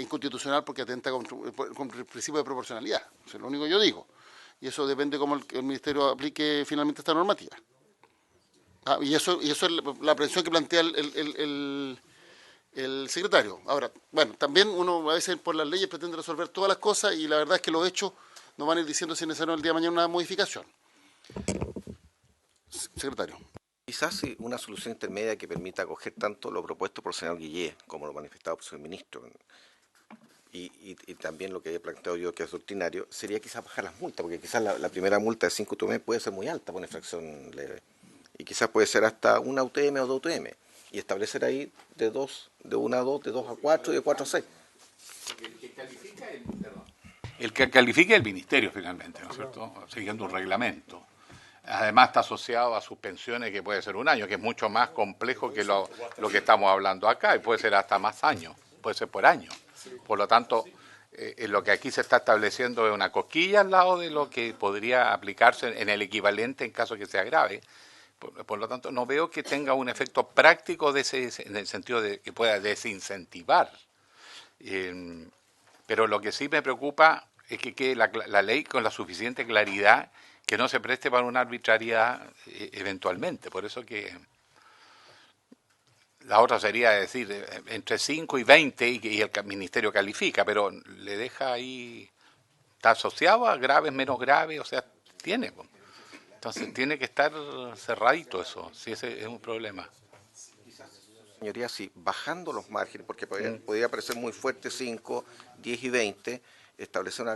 inconstitucional porque atenta contra el principio de proporcionalidad. Eso es lo único que yo digo. Y eso depende cómo el Ministerio aplique finalmente esta normativa. Y eso es la aprehensión que plantea el secretario. Ahora, bueno, también uno a veces por las leyes pretende resolver todas las cosas y la verdad es que los hechos nos van a ir diciendo si es necesario el día de mañana una modificación. Secretario. Quizás una solución intermedia que permita acoger tanto lo propuesto por el senador Guillé como lo manifestado por el señor ministro y también lo que he planteado yo que es doctrinario, sería quizás bajar las multas, porque quizás la primera multa de 5 UTM puede ser muy alta por una infracción leve y quizás puede ser hasta una UTM o 2 UTM y establecer ahí de 1 a 2, de 2 a 4 y de 4 a 6. El que califica el Ministerio finalmente, ¿no es cierto? Siguiendo un reglamento. Además está asociado a suspensiones que puede ser un año, que es mucho más complejo que lo que estamos hablando acá, y puede ser hasta más años, puede ser por año. Por lo tanto, lo que aquí se está estableciendo es una cosquilla al lado de lo que podría aplicarse en el equivalente en caso que sea grave. Por lo tanto, no veo que tenga un efecto práctico en el sentido de que pueda desincentivar. Pero lo que sí me preocupa es que quede la ley con la suficiente claridad que no se preste para una arbitrariedad eventualmente. Por eso que la otra sería decir entre 5 y 20 y el Ministerio califica, pero le deja ahí, está asociado a graves, menos graves, o sea, tiene. Entonces tiene que estar cerradito eso, si ese es un problema. Señoría, sí, bajando los márgenes, porque podría parecer muy fuerte 5, 10 y 20, establecer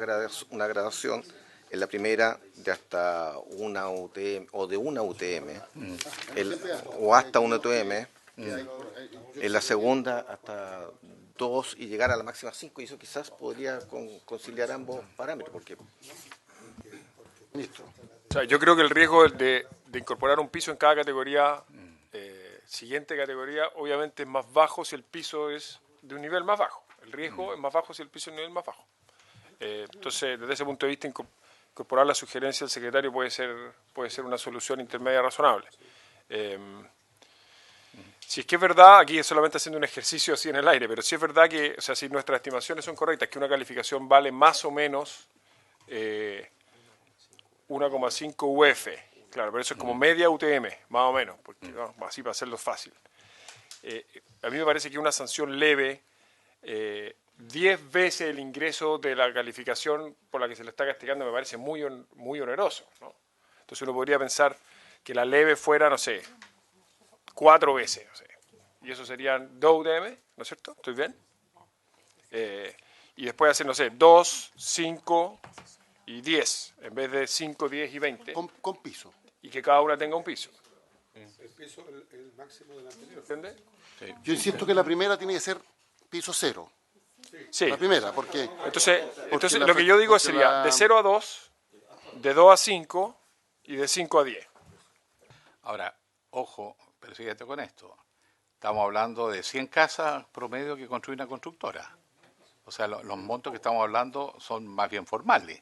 una gradación en la primera de hasta una UTM o de una UTM, o hasta una UTM, en la segunda hasta 2 y llegar a la máxima 5, y eso quizás podría conciliar ambos parámetros. Porque o sea, yo creo que el riesgo de incorporar un piso en cada categoría, siguiente categoría, obviamente es más bajo si el piso es de un nivel más bajo. El riesgo es más bajo si el piso es de un nivel más bajo. Entonces, desde ese punto de vista, incorporar la sugerencia del secretario puede ser una solución intermedia razonable. Si es que es verdad, aquí es solamente haciendo un ejercicio así en el aire, pero si es verdad que, o sea, si nuestras estimaciones son correctas, que una calificación vale más o menos 1,5 UF, claro, pero eso es como media UTM, más o menos, porque, no, así para hacerlo fácil. A mí me parece que una sanción leve, 10 veces el ingreso de la calificación por la que se le está castigando me parece muy oneroso, ¿no? Entonces uno podría pensar que la leve fuera, no sé, 4 veces. O sea, y eso serían 2 UTM, ¿no es cierto? ¿Estoy bien? Y después hacer, no sé, 2, 5 y 10, en vez de 5, 10 y 20. Con piso. Y que cada una tenga un piso. El piso el máximo del anterior. ¿Entiendes? Yo insisto que la primera tiene que ser piso 0. Sí. La primera, porque Entonces la- lo que yo digo porque sería la- de 0 a 2, de 2 a 5 y de 5 a 10. Ahora, ojo, presidente, con esto. Estamos hablando de 100 casas promedio que construye una constructora. O sea, los montos que estamos hablando son más bien formales.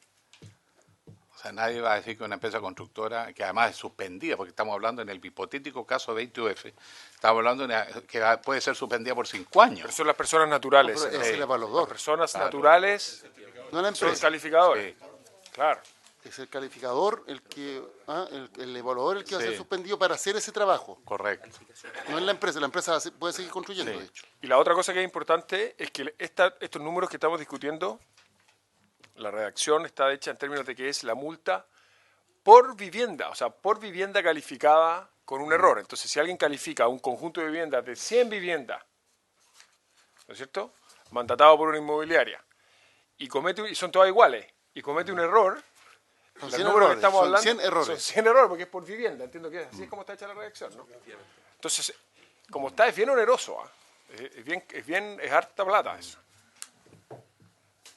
O sea, nadie va a decir que una empresa constructora, que además es suspendida, porque estamos hablando en el hipotético caso de 20 UF, estamos hablando que puede ser suspendida por 5 años. Pero son las personas naturales. No, pero ¿no? es el evaluador. Las personas naturales no la son empresa. calificadores. Claro. Es el calificador, el evaluador el que va a ser Sí. suspendido para hacer ese trabajo. Correcto. No es la empresa puede seguir construyendo, de hecho. Y la otra cosa que es importante es que estos números que estamos discutiendo, la redacción está hecha en términos de que es la multa por vivienda, o sea, por vivienda calificada con un error. Entonces, si alguien califica un conjunto de viviendas de 100 viviendas, ¿no es cierto?, mandatado por una inmobiliaria, y son todas iguales, y comete un error, Son los 100 números que errores. estamos Son hablando 100 errores. son 100 errores, porque es por vivienda, entiendo que así es como está hecha la redacción, ¿no? Entonces, como está, es bien oneroso, ¿ah? Es harta plata eso.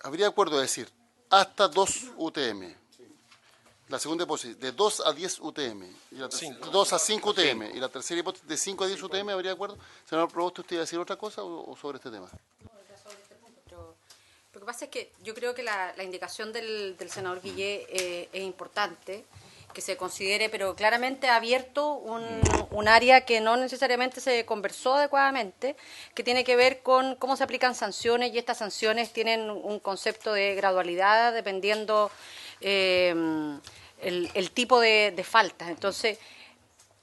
Habría acuerdo de decir hasta 2 UTM. La segunda hipótesis, de 2 a 10 UTM. Y la de 2 a 5 UTM. Y la tercera hipótesis, de 5 a 10 UTM, ¿habría acuerdo? Senador Proboste, ¿usted iba a decir otra cosa o sobre este tema? Lo que pasa es que yo creo que la indicación del senador Guillé es importante, que se considere, pero claramente ha abierto un área que no necesariamente se conversó adecuadamente, que tiene que ver con cómo se aplican sanciones, y estas sanciones tienen un concepto de gradualidad dependiendo el tipo de faltas. Entonces,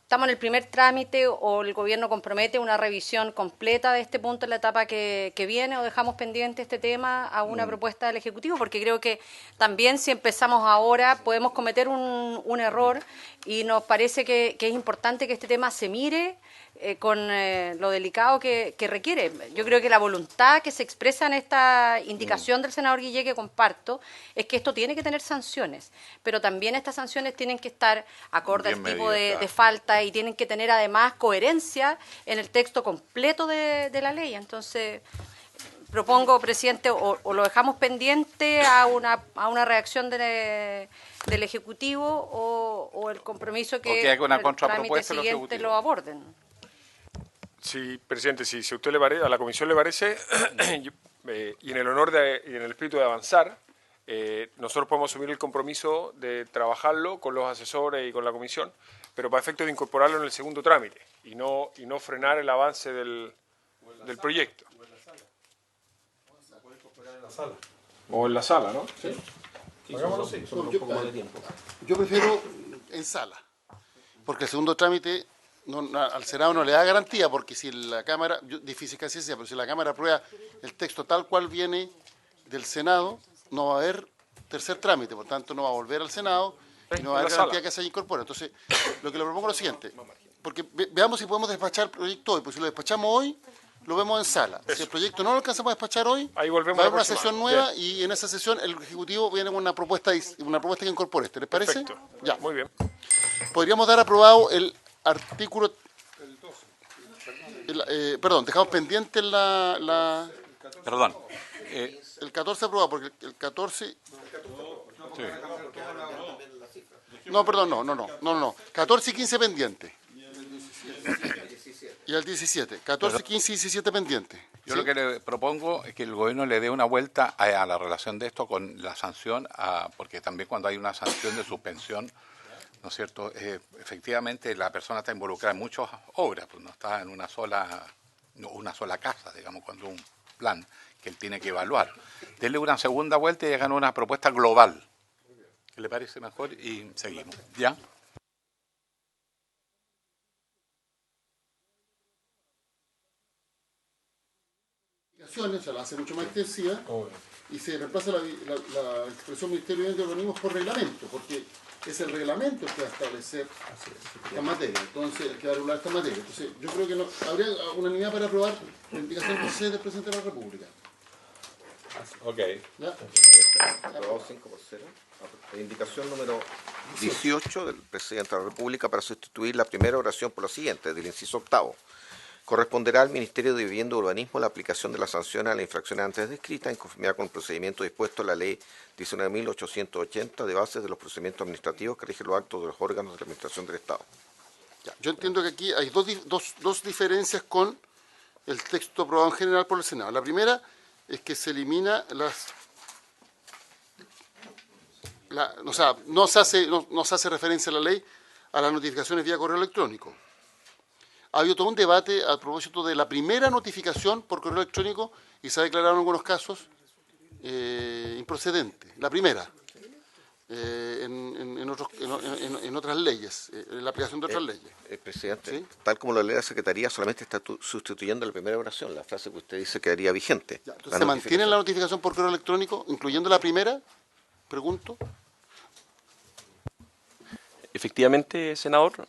estamos en el primer trámite o el gobierno compromete una revisión completa de este punto en la etapa que viene, o dejamos pendiente este tema a una propuesta del Ejecutivo, porque creo que también si empezamos ahora podemos cometer un error, y nos parece que es importante que este tema se mire con lo delicado que requiere. Yo creo que la voluntad que se expresa en esta indicación del senador Guillé, que comparto, es que esto tiene que tener sanciones, pero también estas sanciones tienen que estar acorde al tipo de falta, y tienen que tener además coherencia en el texto completo de la ley. Entonces, propongo, presidente, o lo dejamos pendiente a una reacción del Ejecutivo, o el compromiso que que haga una el contrapropuesta trámite del siguiente Ejecutivo. lo aborden. Sí, presidente, si a usted le parece, a la comisión le parece, y en el honor y en el espíritu de avanzar, nosotros podemos asumir el compromiso de trabajarlo con los asesores y con la comisión, pero para efectos de incorporarlo en el segundo trámite y no frenar el avance del proyecto. O en la sala, ¿no? Sí. Hagámoslo así. Yo prefiero en sala, porque el segundo trámite al Senado no le da garantía, porque si la Cámara, difícil que así sea, pero si la Cámara aprueba el texto tal cual viene del Senado, no va a haber tercer trámite, por tanto no va a volver al Senado y no va a haber garantía que se incorpore. Entonces, lo que le propongo es lo siguiente, porque veamos si podemos despachar el proyecto hoy, pues si lo despachamos hoy, lo vemos en sala. Si el proyecto no lo alcanzamos a despachar hoy, ahí volvemos va a a haber la una próxima. sesión nueva, y en esta sesión el Ejecutivo viene con una propuesta que incorpore este. ¿Les parece? Perfecto. Ya. Muy bien. Podríamos dar aprobado el artículo... perdón, dejamos pendiente Perdón. el 14 aprobado, porque el 14... No, perdón, no. 14 y 15 pendiente. Y el 17. 14, 15 y 17 pendiente. Yo lo que le propongo es que el gobierno le dé una vuelta a la relación de esto con la sanción, porque también cuando hay una sanción de suspensión, ¿no es cierto? Efectivamente la persona está involucrada en muchas obras, pues no está en una sola casa, digamos, cuando un plan que él tiene que evaluar. Dele una segunda vuelta y hagan una propuesta global. ¿Qué le parece mejor? Y seguimos. ¿Ya? Se la hace mucho más extensiva, y se reemplaza la expresión Ministerio de Ambiente y Urbanismo por reglamento, porque es el reglamento el que va a establecer esta materia, entonces el que va a regular esta materia. Entonces yo creo que no, habría unanimidad para aprobar la indicación que se del Presidente de la República. Ok. ¿Ya? Aprobado 5-0. Indicación número 18 del Presidente de la República para sustituir la primera oración por la siguiente, del inciso octavo. Corresponderá al Ministerio de Vivienda y Urbanismo la aplicación de las sanciones a las infracciones antes descritas en conformidad con el procedimiento dispuesto en la Ley 19.880 de bases de los procedimientos administrativos que rigen los actos de los órganos de la Administración del Estado. Ya, yo entiendo que aquí hay dos diferencias con el texto aprobado en general por el Senado. La primera es que se elimina o sea, no se hace referencia a la ley a las notificaciones vía correo electrónico. Ha habido todo un debate a propósito de la primera notificación por correo electrónico y se ha declarado en algunos casos improcedente. La primera, en otras leyes, en la aplicación de otras leyes. Presidente, ¿Sí? tal como lo lee la Secretaría, solamente está sustituyendo la primera oración, la frase que usted dice quedaría vigente. Ya, entonces, ¿se mantiene la notificación por correo electrónico, incluyendo la primera? Pregunto. Efectivamente, senador,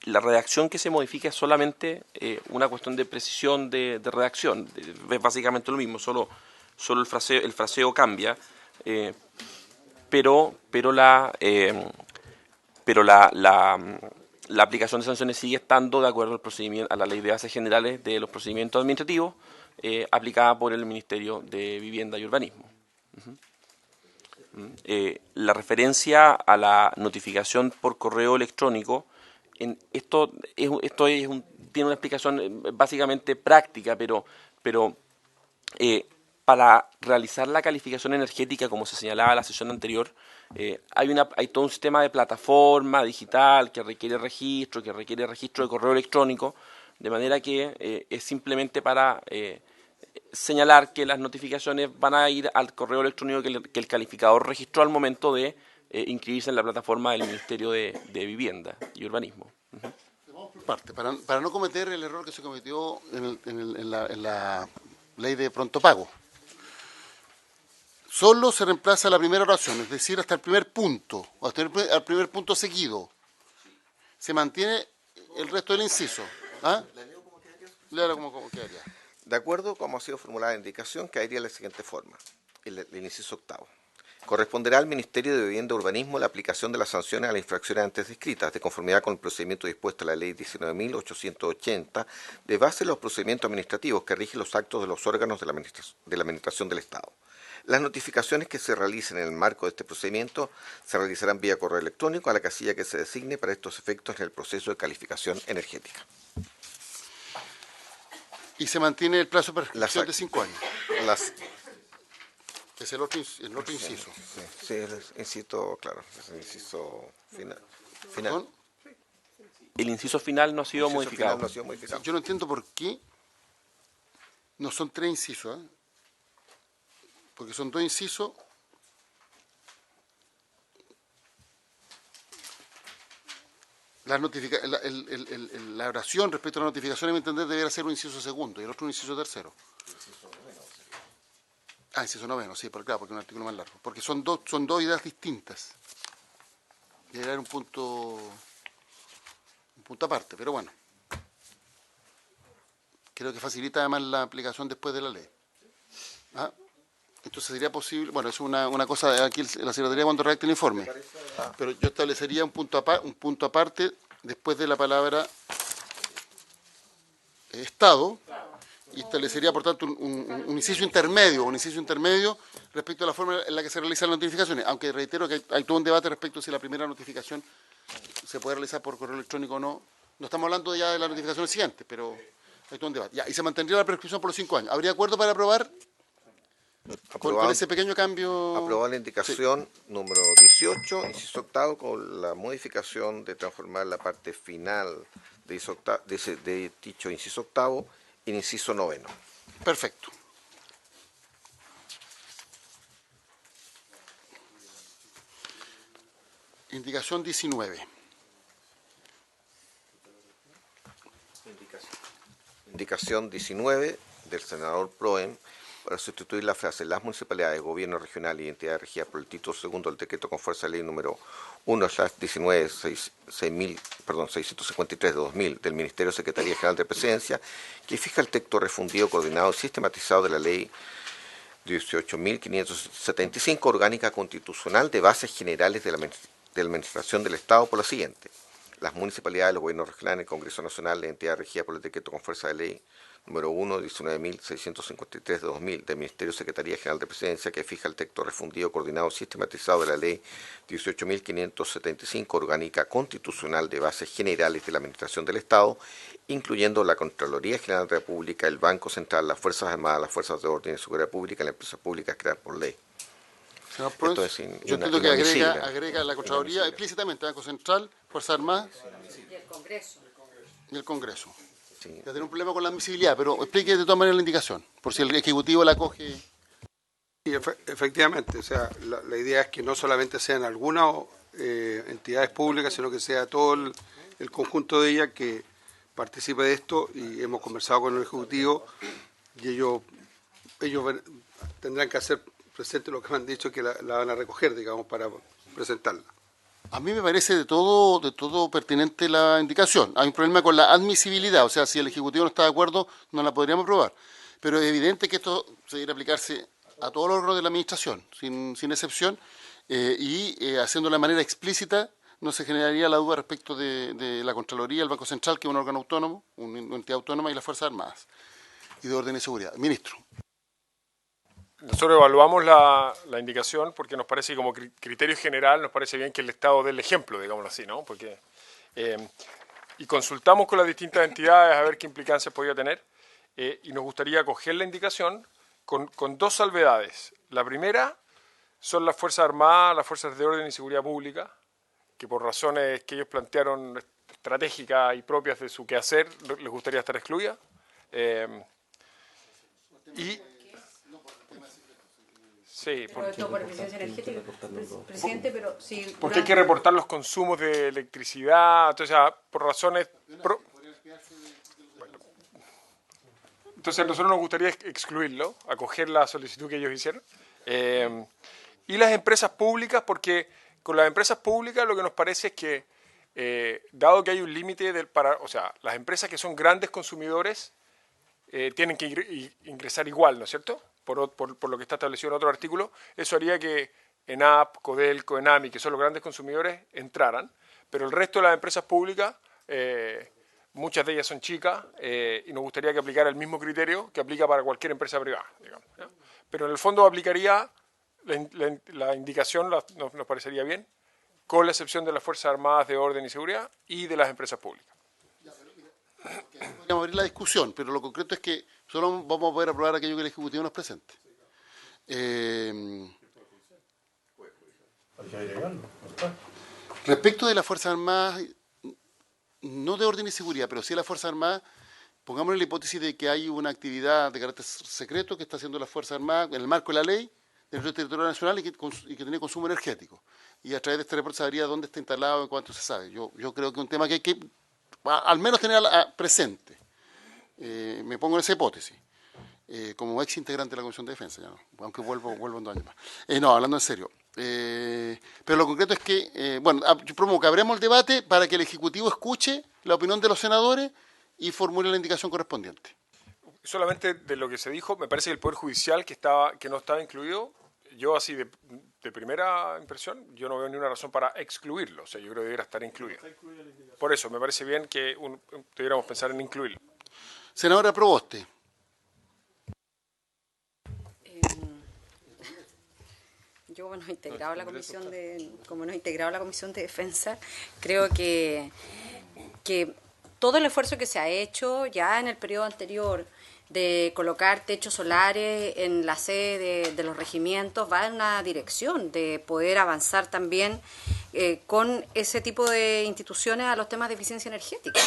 la redacción que se modifica es solamente una cuestión de precisión de redacción. Es básicamente lo mismo, solo el fraseo cambia, pero la aplicación de sanciones sigue estando de acuerdo al procedimiento, a la Ley de Bases Generales de los Procedimientos Administrativos, aplicada por el Ministerio de Vivienda y Urbanismo. La referencia a la notificación por correo electrónico, tiene una explicación básicamente práctica, pero para realizar la calificación energética, como se señalaba en la sesión anterior, hay todo un sistema de plataforma digital que requiere registro de correo electrónico, de manera que es simplemente para señalar que las notificaciones van a ir al correo electrónico que el calificador registró al momento de inscribirse en la plataforma del Ministerio de Vivienda y Urbanismo. Vamos por parte, para no cometer el error que se cometió en la ley de pronto pago. Solo se reemplaza la primera oración, es decir, hasta el primer punto, o hasta el primer punto seguido. Se mantiene el resto del inciso. ¿Ah? Léalo como quedaría. De acuerdo con cómo ha sido formulada la indicación, quedaría de la siguiente forma, el inciso octavo. Corresponderá al Ministerio de Vivienda y Urbanismo la aplicación de las sanciones a las infracciones antes descritas, de conformidad con el procedimiento dispuesto en la Ley 19.880, de base de los procedimientos administrativos que rigen los actos de los órganos de la Administración del Estado. Las notificaciones que se realicen en el marco de este procedimiento se realizarán vía correo electrónico a la casilla que se designe para estos efectos en el proceso de calificación energética. Y se mantiene el plazo de prescripción de 5 años. Es el otro inciso. Sí, el inciso, claro, es el inciso final. ¿Perdón? El inciso final no ha sido modificado. Yo no entiendo por qué no son 3 incisos, ¿eh? Porque son 2 incisos. La oración respecto a la notificación, a mi entender, debería ser un inciso segundo y el otro un inciso tercero. Inciso noveno, sí, claro, porque es un artículo más largo. Porque son dos ideas distintas. Debería haber un punto aparte, pero bueno. Creo que facilita además la aplicación después de la ley. ¿Ah? Entonces sería posible, bueno, es una cosa, aquí la Secretaría cuando redacte el informe, pero yo establecería un punto aparte después de la palabra Estado, y establecería, por tanto, un inciso intermedio respecto a la forma en la que se realizan las notificaciones, aunque reitero que hay todo un debate respecto a si la primera notificación se puede realizar por correo electrónico o no. No estamos hablando ya de la notificación siguiente, pero hay todo un debate. Ya, y se mantendría la prescripción por los 5 años. ¿Habría acuerdo para aprobar? Con ese pequeño cambio. Aprobada la indicación número 18, inciso octavo, con la modificación de transformar la parte final de dicho inciso octavo en inciso noveno. Perfecto. Indicación 19. Indicación 19 del senador Proem. para sustituir la frase "las municipalidades, gobierno regional y entidades regidas por el título segundo del decreto con fuerza de ley número 1/19-653 de 2000 del Ministerio de Secretaría General de Presidencia, que fija el texto refundido, coordinado y sistematizado de la ley 18.575, orgánica constitucional de bases generales de la Administración del Estado, por lo siguiente: las municipalidades, los gobiernos regionales, el Congreso Nacional, las entidades regidas por el decreto con fuerza de ley número 1/19.653 de 2000 del Ministerio de Secretaría General de Presidencia, que fija el texto refundido, coordinado y sistematizado de la ley 18.575, orgánica constitucional de bases generales de la Administración del Estado, incluyendo la Contraloría General de la República, el Banco Central, las Fuerzas Armadas, las Fuerzas de Orden y Seguridad Pública y las empresas públicas creadas por ley. Señor Proens, Esto es yo entiendo que agrega la Contraloría explícitamente, Banco Central, Fuerzas Armadas Y el Congreso. y el Congreso. Sí. Ya tiene un problema con la admisibilidad, pero explique de todas maneras la indicación, por si el Ejecutivo la coge. Y efectivamente, o sea, la idea es que no solamente sean algunas entidades públicas, sino que sea todo el conjunto de ellas que participe de esto, y hemos conversado con el Ejecutivo y ellos tendrán que hacer presente lo que me han dicho, que la van a recoger, digamos, para presentarla. A mí me parece de todo pertinente la indicación. Hay un problema con la admisibilidad, o sea, si el Ejecutivo no está de acuerdo, no la podríamos aprobar. Pero es evidente que esto se debería aplicarse a todos los órganos de la Administración, sin excepción, haciendo de manera explícita, no se generaría la duda respecto de la Contraloría, el Banco Central, que es un órgano autónomo, una entidad autónoma, y las Fuerzas Armadas y de Orden y Seguridad. Ministro. Nosotros evaluamos la indicación porque nos parece que como criterio general nos parece bien que el Estado dé el ejemplo, digámoslo así, ¿no? Porque, y consultamos con las distintas entidades a ver qué implicancias podía tener, y nos gustaría acoger la indicación con dos salvedades. La primera son las Fuerzas Armadas, las Fuerzas de Orden y Seguridad Pública, que por razones que ellos plantearon estratégicas y propias de su quehacer les gustaría estar excluidas. Sí, Por eficiencia energética, presidente, pero si... Porque hay que reportar los consumos de electricidad, entonces por razones... Entonces a nosotros nos gustaría excluirlo, acoger la solicitud que ellos hicieron. Y las empresas públicas, porque con las empresas públicas lo que nos parece es que, dado que hay un límite, o sea, las empresas que son grandes consumidores tienen que ingresar igual, ¿no es cierto?, por lo que está establecido en otro artículo. Eso haría que ENAP, Codelco, ENAMI, que son los grandes consumidores, entraran, pero el resto de las empresas públicas, muchas de ellas son chicas, y nos gustaría que aplicara el mismo criterio que aplica para cualquier empresa privada, digamos, ¿ya? Pero en el fondo aplicaría la indicación, nos parecería bien, con la excepción de las Fuerzas Armadas de Orden y Seguridad y de las empresas públicas. Podríamos abrir la discusión, pero lo concreto es que solo vamos a poder aprobar aquello que el Ejecutivo nos presente. Respecto de las Fuerzas Armadas, no de orden y seguridad, pero sí de las Fuerzas Armadas, pongámosle la hipótesis de que hay una actividad de carácter secreto que está haciendo las Fuerzas Armadas en el marco de la ley del territorio nacional y que tiene consumo energético. Y a través de este reporte sabría dónde está instalado y cuánto se sabe. Yo creo que es un tema que hay que al menos tener presente. Me pongo en esa hipótesis, como ex integrante de la Comisión de Defensa, ya no, aunque vuelvo en 2 años más. No, hablando en serio. Pero lo concreto es que, yo promuevo que abramos el debate para que el Ejecutivo escuche la opinión de los senadores y formule la indicación correspondiente. Solamente de lo que se dijo, me parece que el Poder Judicial que no estaba incluido, yo así de primera impresión, yo no veo ni una razón para excluirlo. O sea, yo creo que debería estar incluido. Por eso, me parece bien que debiéramos pensar en incluirlo. Senadora Proboste. Yo, como nos integrado la Comisión de Defensa, creo que todo el esfuerzo que se ha hecho ya en el periodo anterior de colocar techos solares en la sede de los regimientos va en una dirección de poder avanzar también con ese tipo de instituciones a los temas de eficiencia energética.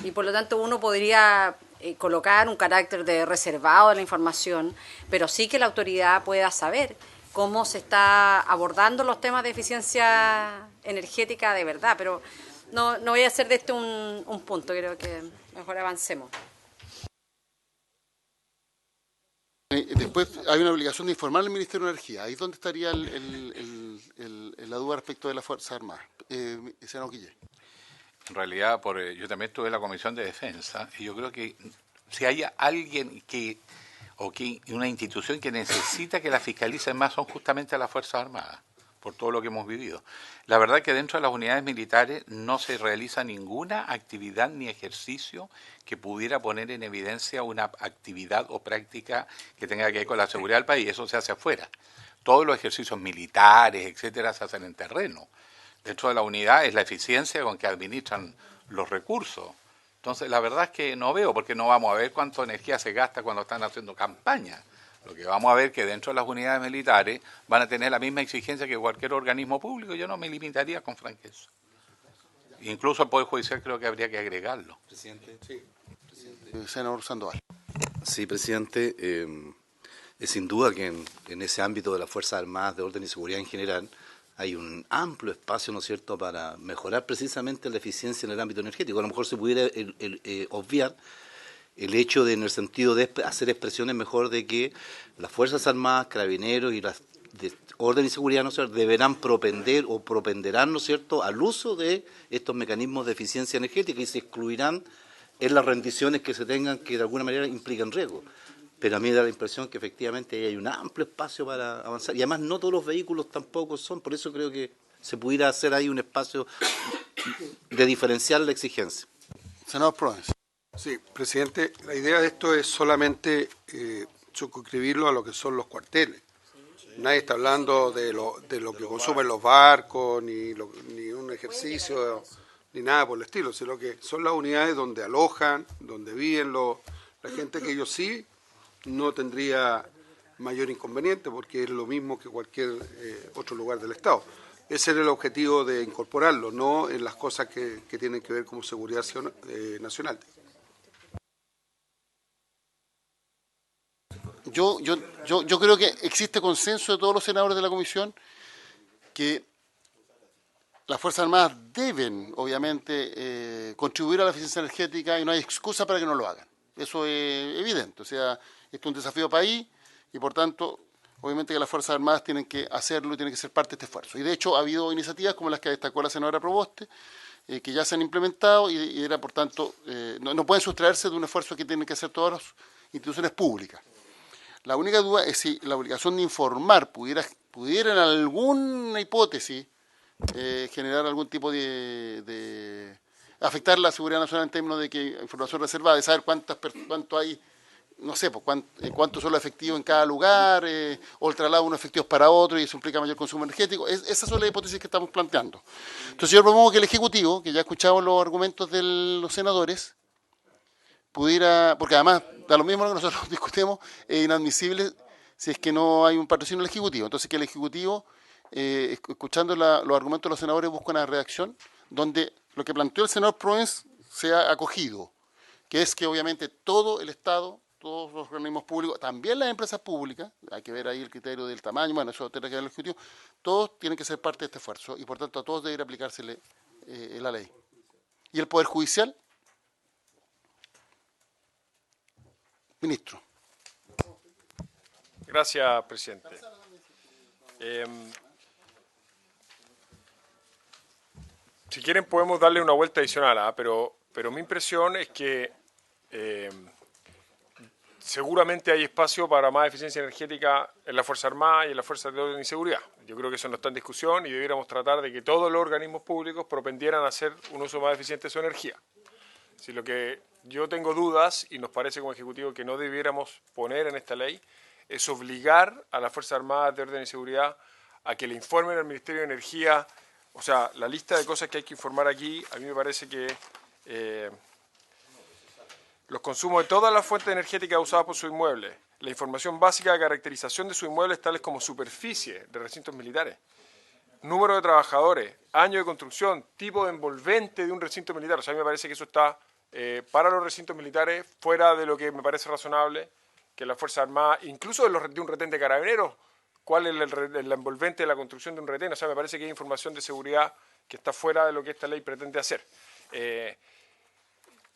Y por lo tanto uno podría colocar un carácter de reservado de la información, pero sí que la autoridad pueda saber cómo se está abordando los temas de eficiencia energética de verdad. Pero no voy a hacer de esto un punto, creo que mejor avancemos. Después hay una obligación de informar al Ministerio de Energía. Ahí es donde estaría la duda respecto de las Fuerzas Armadas. Senador Guillén. En realidad, yo también estuve en la Comisión de Defensa y yo creo que si hay alguien una institución que necesita que la fiscalicen más son justamente las Fuerzas Armadas, por todo lo que hemos vivido. La verdad que dentro de las unidades militares no se realiza ninguna actividad ni ejercicio que pudiera poner en evidencia una actividad o práctica que tenga que ver con la seguridad del país. Eso se hace afuera. Todos los ejercicios militares, etcétera, se hacen en terreno. Dentro de la unidad es la eficiencia con que administran los recursos. Entonces, la verdad es que no veo, porque no vamos a ver cuánta energía se gasta cuando están haciendo campaña. Lo que vamos a ver es que dentro de las unidades militares van a tener la misma exigencia que cualquier organismo público. Yo no me limitaría con franqueza. Incluso el Poder Judicial creo que habría que agregarlo. Presidente. Sí. Senador Sandoval. Sí, presidente. Es sin duda que en ese ámbito de las Fuerzas Armadas de Orden y Seguridad en general hay un amplio espacio, ¿no es cierto?, para mejorar precisamente la eficiencia en el ámbito energético. A lo mejor se pudiera obviar el hecho de, en el sentido de hacer expresiones mejor de que las Fuerzas Armadas, Carabineros y las de Orden y Seguridad, ¿no es cierto?, deberán propenderán, ¿no es cierto?, al uso de estos mecanismos de eficiencia energética y se excluirán en las rendiciones que se tengan que de alguna manera implican riesgo. Pero a mí me da la impresión que efectivamente hay un amplio espacio para avanzar. Y además no todos los vehículos tampoco son, por eso creo que se pudiera hacer ahí un espacio de diferenciar la exigencia. Senador Proens. Sí, presidente, la idea de esto es solamente circunscribirlo a lo que son los cuarteles. Nadie está hablando de lo que consumen los barcos, ni un ejercicio, ni nada por el estilo, sino que son las unidades donde alojan, donde viven la gente, que ellos sí no tendría mayor inconveniente porque es lo mismo que cualquier otro lugar del Estado. Ese era el objetivo de incorporarlo, no en las cosas que tienen que ver con seguridad nacional. Yo creo que existe consenso de todos los senadores de la comisión que las Fuerzas Armadas deben, obviamente, contribuir a la eficiencia energética y no hay excusa para que no lo hagan. Eso es evidente. O sea, esto es un desafío país y, por tanto, obviamente que las Fuerzas Armadas tienen que hacerlo y tienen que ser parte de este esfuerzo. Y, de hecho, ha habido iniciativas como las que destacó la senadora Proboste, que ya se han implementado y era, por tanto, no pueden sustraerse de un esfuerzo que tienen que hacer todas las instituciones públicas. La única duda es si la obligación de informar pudiera en alguna hipótesis generar algún tipo de afectar la seguridad nacional en términos de que información reservada, de saber cuánto hay, no sé, cuántos son los efectivos en cada lugar, o el traslado de unos efectivos para otro y eso implica mayor consumo energético. Esas son las hipótesis que estamos planteando. Entonces yo propongo que el Ejecutivo, que ya escuchamos los argumentos de los senadores, pudiera, porque además da lo mismo lo que nosotros discutimos, es inadmisible si es que no hay un patrocinio del Ejecutivo. Entonces que el Ejecutivo, escuchando los argumentos de los senadores, busque una redacción donde lo que planteó el senador Proens sea acogido, que es que obviamente todo el Estado, todos los organismos públicos, también las empresas públicas, hay que ver ahí el criterio del tamaño, bueno, eso tiene que ver el Ejecutivo, todos tienen que ser parte de este esfuerzo y por tanto a todos debe aplicársele la ley. ¿Y el Poder Judicial? Ministro. Gracias, presidente. Si quieren podemos darle una vuelta adicional, pero mi impresión es que seguramente hay espacio para más eficiencia energética en la Fuerza Armada y en las Fuerzas de Orden y Seguridad. Yo creo que eso no está en discusión y debiéramos tratar de que todos los organismos públicos propendieran a hacer un uso más eficiente de su energía. Si lo que yo tengo dudas, y nos parece como Ejecutivo que no debiéramos poner en esta ley, es obligar a las Fuerzas Armadas de Orden y Seguridad a que le informen al Ministerio de Energía. O sea, la lista de cosas que hay que informar aquí, a mí me parece que los consumos de todas las fuentes energéticas usadas por su inmueble, la información básica de caracterización de sus inmuebles tales como superficie de recintos militares, número de trabajadores, año de construcción, tipo de envolvente de un recinto militar. O sea, a mí me parece que eso está para los recintos militares fuera de lo que me parece razonable que las Fuerzas Armadas, incluso de un retén de carabineros, cuál es el envolvente de la construcción de un retén. O sea, me parece que hay información de seguridad que está fuera de lo que esta ley pretende hacer.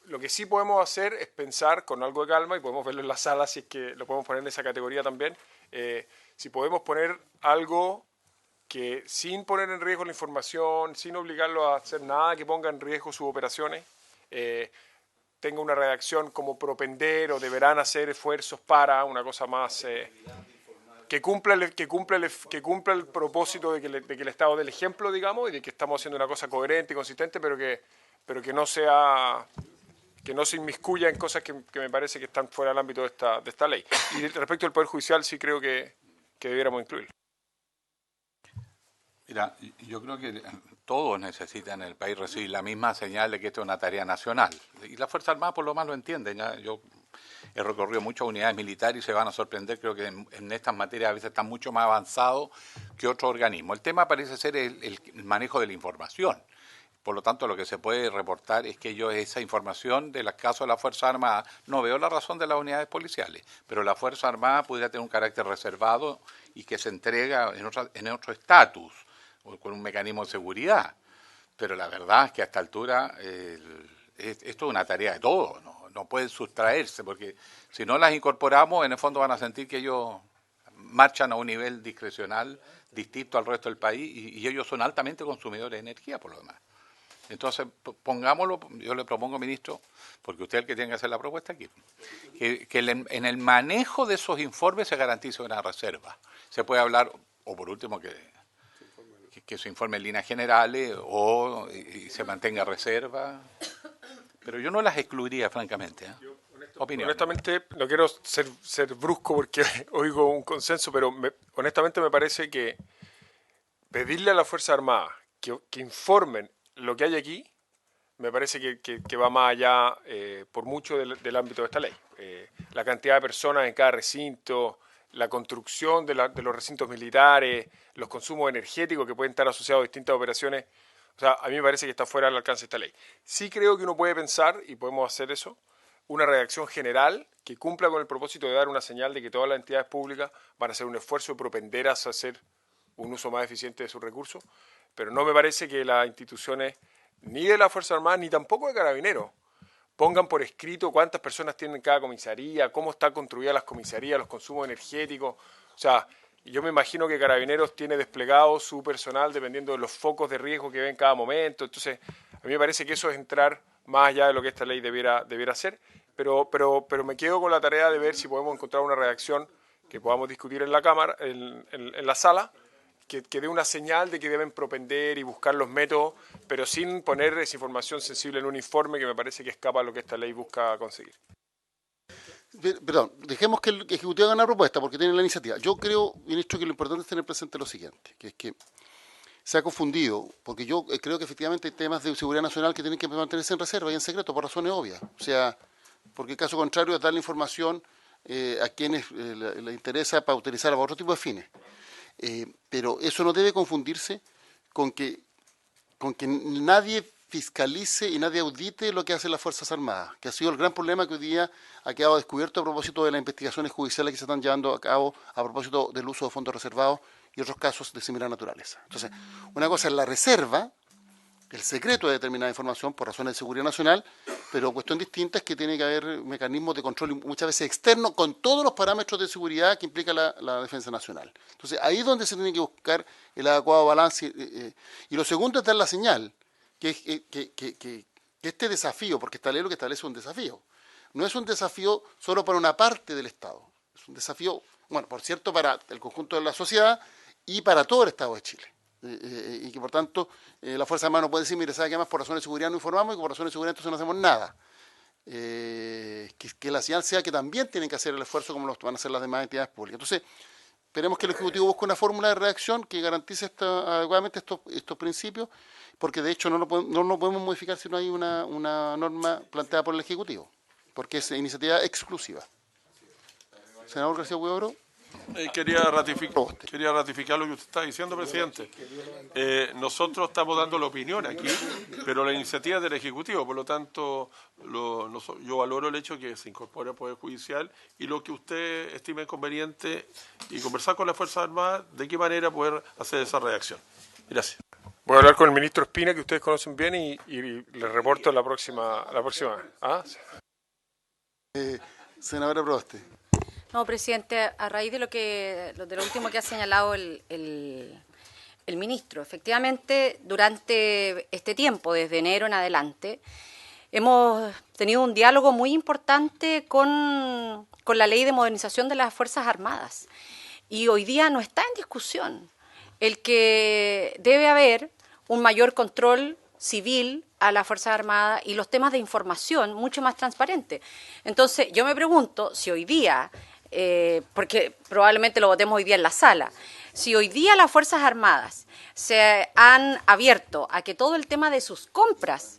Lo que sí podemos hacer es pensar con algo de calma, y podemos verlo en la sala si es que lo podemos poner en esa categoría también, si podemos poner algo que sin poner en riesgo la información, sin obligarlo a hacer nada que ponga en riesgo sus operaciones, tenga una redacción como propender o deberán hacer esfuerzos para una cosa más que cumpla el propósito de que el Estado dé el ejemplo, digamos, y de que estamos haciendo una cosa coherente y consistente, pero que no sea, que no se inmiscuya en cosas que me parece que están fuera del ámbito de esta ley. Y respecto al Poder Judicial sí creo que debiéramos incluirlo. Mira, yo creo que todos necesitan en el país recibir la misma señal de que esto es una tarea nacional. Y las Fuerzas Armadas por lo más lo entienden. ¿Ya? Yo he recorrido muchas unidades militares y se van a sorprender. Creo que en estas materias a veces están mucho más avanzados que otros organismos. El tema parece ser el manejo de la información. Por lo tanto, lo que se puede reportar es que yo esa información de los casos de las Fuerzas Armadas, no veo la razón de las unidades policiales, pero la Fuerza Armada podría tener un carácter reservado y que se entrega en otro estatus, o con un mecanismo de seguridad. Pero la verdad es que a esta altura esto es una tarea de todos, no pueden sustraerse, porque si no las incorporamos, en el fondo van a sentir que ellos marchan a un nivel discrecional distinto al resto del país y ellos son altamente consumidores de energía, por lo demás. Entonces, pongámoslo, yo le propongo, ministro, porque usted es el que tiene que hacer la propuesta aquí, que en el manejo de esos informes se garantice una reserva. Se puede hablar, o por último, que se informe en líneas generales y se mantenga reserva, pero yo no las excluiría, francamente. Opinión. Honestamente, no quiero ser brusco porque oigo un consenso, pero honestamente me parece que pedirle a la Fuerza Armada que informen lo que hay aquí, me parece que va más allá por mucho del ámbito de esta ley. La cantidad de personas en cada recinto, la construcción de los recintos militares, los consumos energéticos que pueden estar asociados a distintas operaciones, o sea, a mí me parece que está fuera del alcance de esta ley. Sí creo que uno puede pensar, y podemos hacer eso, una redacción general que cumpla con el propósito de dar una señal de que todas las entidades públicas van a hacer un esfuerzo de propender a hacer un uso más eficiente de sus recursos, pero no me parece que las instituciones, ni de la Fuerza Armada, ni tampoco de Carabineros, pongan por escrito cuántas personas tienen cada comisaría, cómo están construidas las comisarías, los consumos energéticos. O sea, yo me imagino que Carabineros tiene desplegado su personal dependiendo de los focos de riesgo que ve en cada momento. Entonces, a mí me parece que eso es entrar más allá de lo que esta ley debiera hacer, pero me quedo con la tarea de ver si podemos encontrar una redacción que podamos discutir en la Cámara, en la sala, que dé una señal de que deben propender y buscar los métodos, pero sin poner esa información sensible en un informe que me parece que escapa a lo que esta ley busca conseguir. Perdón, dejemos que el Ejecutivo haga una propuesta porque tiene la iniciativa. Yo creo, ministro, que lo importante es tener presente lo siguiente, que es que se ha confundido, porque yo creo que efectivamente hay temas de seguridad nacional que tienen que mantenerse en reserva y en secreto por razones obvias. O sea, porque el caso contrario es darle información a quienes les interesa para utilizarla para otro tipo de fines. Pero eso no debe confundirse con que nadie fiscalice y nadie audite lo que hacen las Fuerzas Armadas, que ha sido el gran problema que hoy día ha quedado descubierto a propósito de las investigaciones judiciales que se están llevando a cabo a propósito del uso de fondos reservados y otros casos de similar naturaleza. Entonces, una cosa es la reserva, el secreto de determinada información por razones de seguridad nacional, pero cuestión distinta es que tiene que haber mecanismos de control muchas veces externos con todos los parámetros de seguridad que implica la defensa nacional. Entonces, ahí es donde se tiene que buscar el adecuado balance. Y lo segundo es dar la señal que este desafío, porque esta ley lo que establece es un desafío, no es un desafío solo para una parte del Estado, es un desafío, bueno, por cierto, para el conjunto de la sociedad y para todo el Estado de Chile. Y que por tanto la Fuerza Armada no puede decir, mire, ¿sabe qué más? Por razones de seguridad no informamos y por razones de seguridad entonces no hacemos nada. Que la señal sea que también tienen que hacer el esfuerzo como lo van a hacer las demás entidades públicas. Entonces, esperemos que el Ejecutivo busque una fórmula de redacción que garantice adecuadamente estos principios, porque de hecho no lo podemos modificar si no hay una norma planteada por el Ejecutivo, porque es iniciativa exclusiva. Senador García Huidobro. Quería ratificar lo que usted está diciendo, presidente. Nosotros estamos dando la opinión aquí, pero la iniciativa es del Ejecutivo, por lo tanto yo valoro el hecho de que se incorpore al Poder Judicial y lo que usted estime conveniente y conversar con las Fuerzas Armadas de qué manera poder hacer esa redacción. Gracias. Voy a hablar con el ministro Espina, que ustedes conocen bien, y les reporto la próxima vez. ¿Ah? Senadora Proboste. No, presidente, a raíz de lo último que ha señalado el ministro, efectivamente, durante este tiempo, desde enero en adelante, hemos tenido un diálogo muy importante con la Ley de Modernización de las Fuerzas Armadas. Y hoy día no está en discusión el que debe haber un mayor control civil a las Fuerzas Armadas y los temas de información mucho más transparentes. Entonces, yo me pregunto si hoy día, porque probablemente lo votemos hoy día en la sala, si hoy día las Fuerzas Armadas se han abierto a que todo el tema de sus compras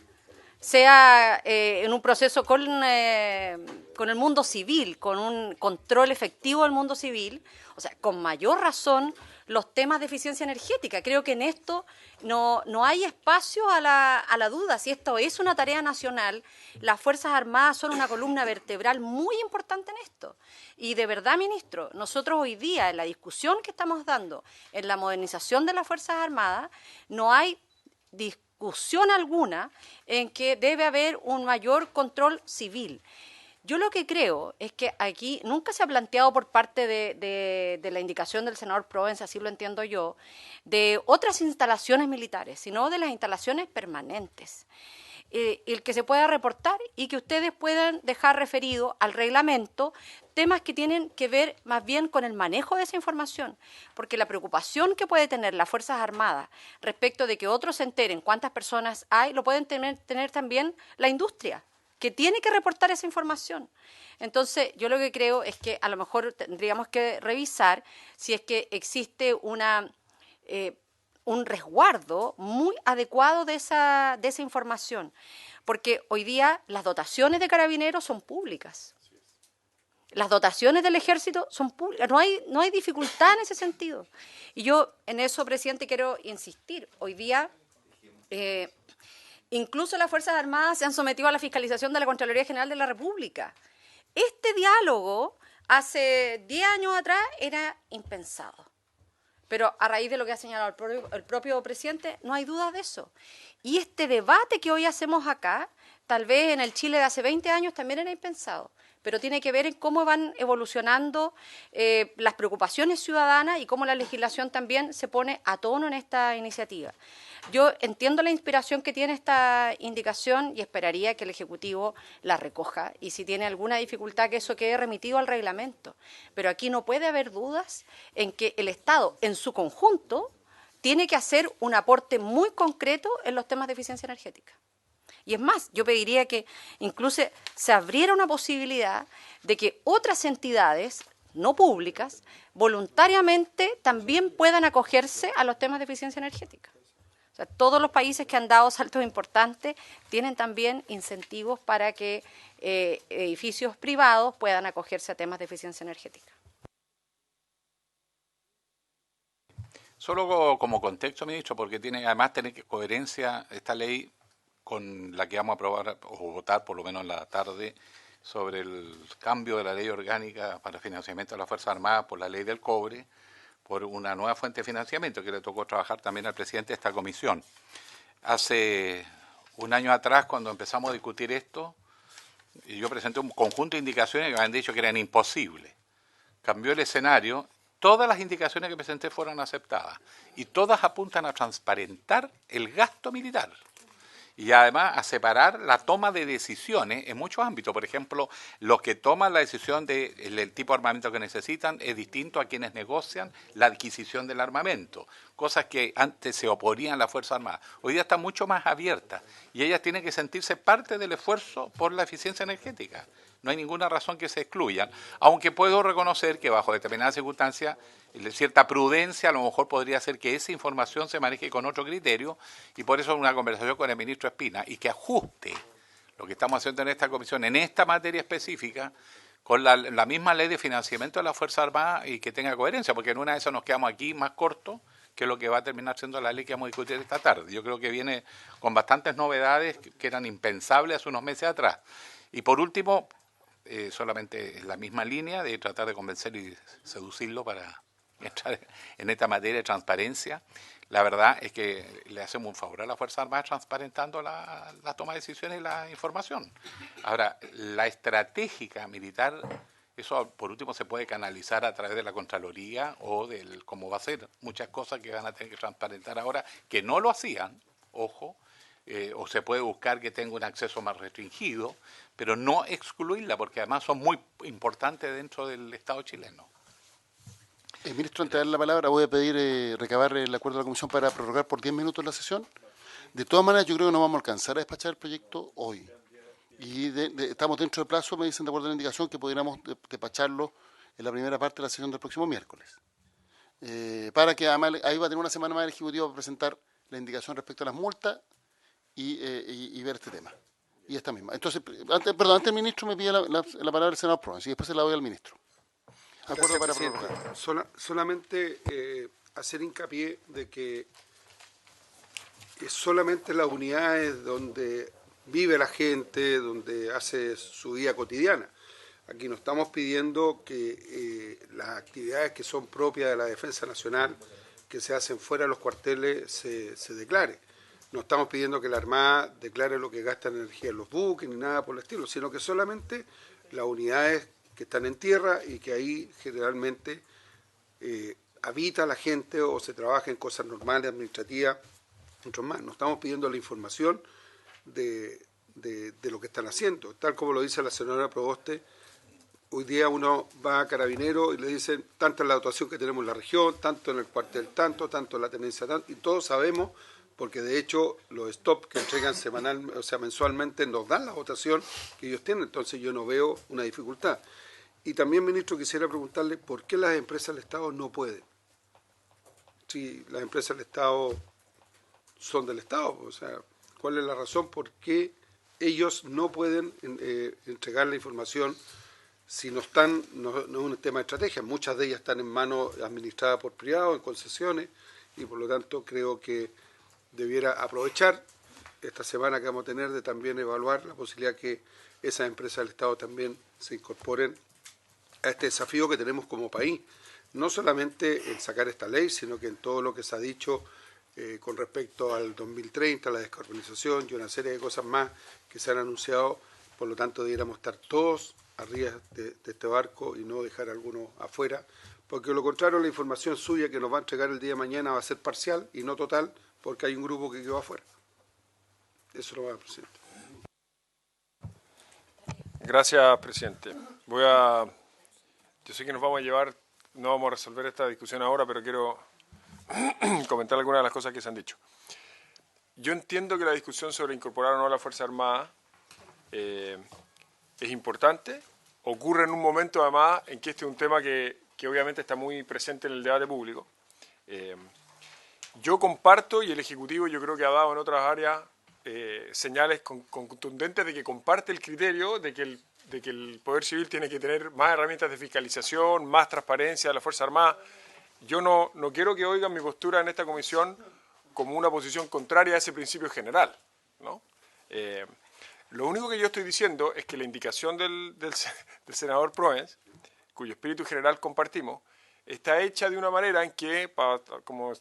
sea en un proceso con el mundo civil, con un control efectivo del mundo civil, o sea, con mayor razón los temas de eficiencia energética. Creo que en esto no hay espacio a la duda. Si esto es una tarea nacional, las Fuerzas Armadas son una columna vertebral muy importante en esto. Y de verdad, ministro, nosotros hoy día, en la discusión que estamos dando en la modernización de las Fuerzas Armadas, no hay discusión alguna en que debe haber un mayor control civil. Yo lo que creo es que aquí nunca se ha planteado por parte de la indicación del senador Provence, así lo entiendo yo, de otras instalaciones militares, sino de las instalaciones permanentes. El que se pueda reportar y que ustedes puedan dejar referido al reglamento temas que tienen que ver más bien con el manejo de esa información, porque la preocupación que puede tener las Fuerzas Armadas respecto de que otros se enteren cuántas personas hay, lo pueden tener también la industria, que tiene que reportar esa información. Entonces, yo lo que creo es que a lo mejor tendríamos que revisar si es que existe un resguardo muy adecuado de esa información, porque hoy día las dotaciones de carabineros son públicas. Las dotaciones del ejército son públicas, no hay dificultad en ese sentido. Y yo en eso, presidente, quiero insistir. Hoy día incluso las Fuerzas Armadas se han sometido a la fiscalización de la Contraloría General de la República. Este diálogo hace 10 años atrás era impensado. Pero a raíz de lo que ha señalado el propio presidente, no hay duda de eso. Y este debate que hoy hacemos acá, tal vez en el Chile de hace 20 años también era impensado, pero tiene que ver en cómo van evolucionando las preocupaciones ciudadanas y cómo la legislación también se pone a tono en esta iniciativa. Yo entiendo la inspiración que tiene esta indicación y esperaría que el Ejecutivo la recoja y si tiene alguna dificultad que eso quede remitido al reglamento. Pero aquí no puede haber dudas en que el Estado en su conjunto tiene que hacer un aporte muy concreto en los temas de eficiencia energética. Y es más, yo pediría que incluso se abriera una posibilidad de que otras entidades no públicas voluntariamente también puedan acogerse a los temas de eficiencia energética. O sea, todos los países que han dado saltos importantes tienen también incentivos para que edificios privados puedan acogerse a temas de eficiencia energética. Solo como contexto, ministro, porque además tiene coherencia esta ley con la que vamos a aprobar o votar por lo menos en la tarde sobre el cambio de la ley orgánica para financiamiento de las Fuerzas Armadas por la ley del cobre, por una nueva fuente de financiamiento que le tocó trabajar también al presidente de esta comisión. Hace un año atrás, cuando empezamos a discutir esto, yo presenté un conjunto de indicaciones que me habían dicho que eran imposibles. Cambió el escenario, todas las indicaciones que presenté fueron aceptadas y todas apuntan a transparentar el gasto militar. Y además a separar la toma de decisiones en muchos ámbitos. Por ejemplo, los que toman la decisión del tipo de armamento que necesitan es distinto a quienes negocian la adquisición del armamento. Cosas que antes se oponían a las Fuerzas Armadas. Hoy día están mucho más abiertas y ellas tienen que sentirse parte del esfuerzo por la eficiencia energética. No hay ninguna razón que se excluyan, aunque puedo reconocer que bajo determinadas circunstancias cierta prudencia a lo mejor podría hacer que esa información se maneje con otro criterio y por eso una conversación con el ministro Espina y que ajuste lo que estamos haciendo en esta comisión, en esta materia específica, con la misma ley de financiamiento de las Fuerzas Armadas y que tenga coherencia, porque en una de esas nos quedamos aquí más cortos que lo que va a terminar siendo la ley que vamos a discutir esta tarde. Yo creo que viene con bastantes novedades que eran impensables hace unos meses atrás. Y por último, solamente en la misma línea de tratar de convencer y seducirlo para entrar en esta materia de transparencia, La verdad es que le hacemos un favor a la Fuerza Armada transparentando la toma de decisiones y la información. Ahora, la estratégica militar, eso por último se puede canalizar a través de la Contraloría o del cómo va a ser. Muchas cosas que van a tener que transparentar ahora, que no lo hacían, ojo, o se puede buscar que tenga un acceso más restringido, pero no excluirla, porque además son muy importantes dentro del Estado chileno. Ministro, antes de dar la palabra, voy a pedir recabar el acuerdo de la Comisión para prorrogar por 10 minutos la sesión. De todas maneras, yo creo que no vamos a alcanzar a despachar el proyecto hoy. Y estamos dentro del plazo, me dicen de acuerdo a la indicación, que pudiéramos despacharlo en la primera parte de la sesión del próximo miércoles. Para que además ahí va a tener una semana más el Ejecutivo para presentar la indicación respecto a las multas y ver este tema. Y esta misma. Entonces, antes el ministro me pide la palabra del senador Proens y después se la doy al ministro. Acuerdo para prorrogar. Solamente hacer hincapié de que solamente las unidades donde vive la gente, donde hace su vida cotidiana. Aquí no estamos pidiendo que las actividades que son propias de la Defensa Nacional, que se hacen fuera de los cuarteles, se declare. No estamos pidiendo que la Armada declare lo que gasta en energía en los buques, ni nada por el estilo, sino que solamente las unidades que están en tierra y que ahí generalmente habita la gente o se trabaja en cosas normales, administrativas, mucho más. No estamos pidiendo la información de lo que están haciendo. Tal como lo dice la senadora Proboste, hoy día uno va a Carabinero y le dicen tanto en la dotación que tenemos en la región, tanto en el cuartel tanto en la tenencia tanto, y todos sabemos, porque de hecho los stop que entregan mensualmente nos dan la votación que ellos tienen, entonces yo no veo una dificultad. Y también, ministro, quisiera preguntarle por qué las empresas del Estado no pueden. Si las empresas del Estado son del Estado, o sea, ¿cuál es la razón por qué ellos no pueden entregar la información si no es un tema de estrategia? Muchas de ellas están en manos administradas por privados, en concesiones, y por lo tanto creo que debiera aprovechar esta semana que vamos a tener de también evaluar la posibilidad que esas empresas del Estado también se incorporen a este desafío que tenemos como país, no solamente en sacar esta ley, sino que en todo lo que se ha dicho con respecto al 2030, la descarbonización y una serie de cosas más que se han anunciado. Por lo tanto, debiéramos estar todos arriba de este barco y no dejar a algunos afuera, porque de lo contrario la información suya que nos va a entregar el día de mañana va a ser parcial y no total, porque hay un grupo que quedó afuera. Eso lo va a presidente. Gracias, presidente. Yo sé que nos vamos a llevar, no vamos a resolver esta discusión ahora, pero quiero comentar algunas de las cosas que se han dicho. Yo entiendo que la discusión sobre incorporar o no a la Fuerza Armada es importante. Ocurre en un momento, además, en que este es un tema que obviamente está muy presente en el debate público. Yo comparto, y el Ejecutivo yo creo que ha dado en otras áreas señales contundentes de que comparte el criterio de que el Poder Civil tiene que tener más herramientas de fiscalización, más transparencia de la Fuerza Armada. Yo no quiero que oigan mi postura en esta comisión como una posición contraria a ese principio general, ¿no? Lo único que yo estoy diciendo es que la indicación del senador Proens, cuyo espíritu general compartimos, está hecha de una manera en que como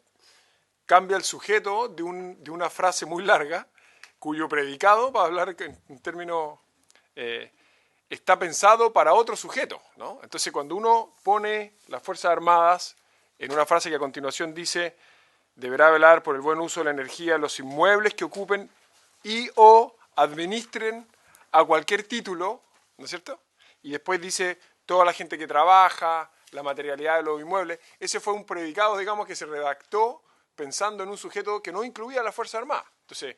cambia el sujeto de una frase muy larga, cuyo predicado, para hablar en términos, está pensado para otro sujeto, ¿no? Entonces, cuando uno pone las Fuerzas Armadas en una frase que a continuación dice deberá velar por el buen uso de la energía en los inmuebles que ocupen y o administren a cualquier título, ¿no es cierto? Y después dice toda la gente que trabaja, la materialidad de los inmuebles. Ese fue un predicado, digamos, que se redactó pensando en un sujeto que no incluía a la Fuerza Armada. Entonces,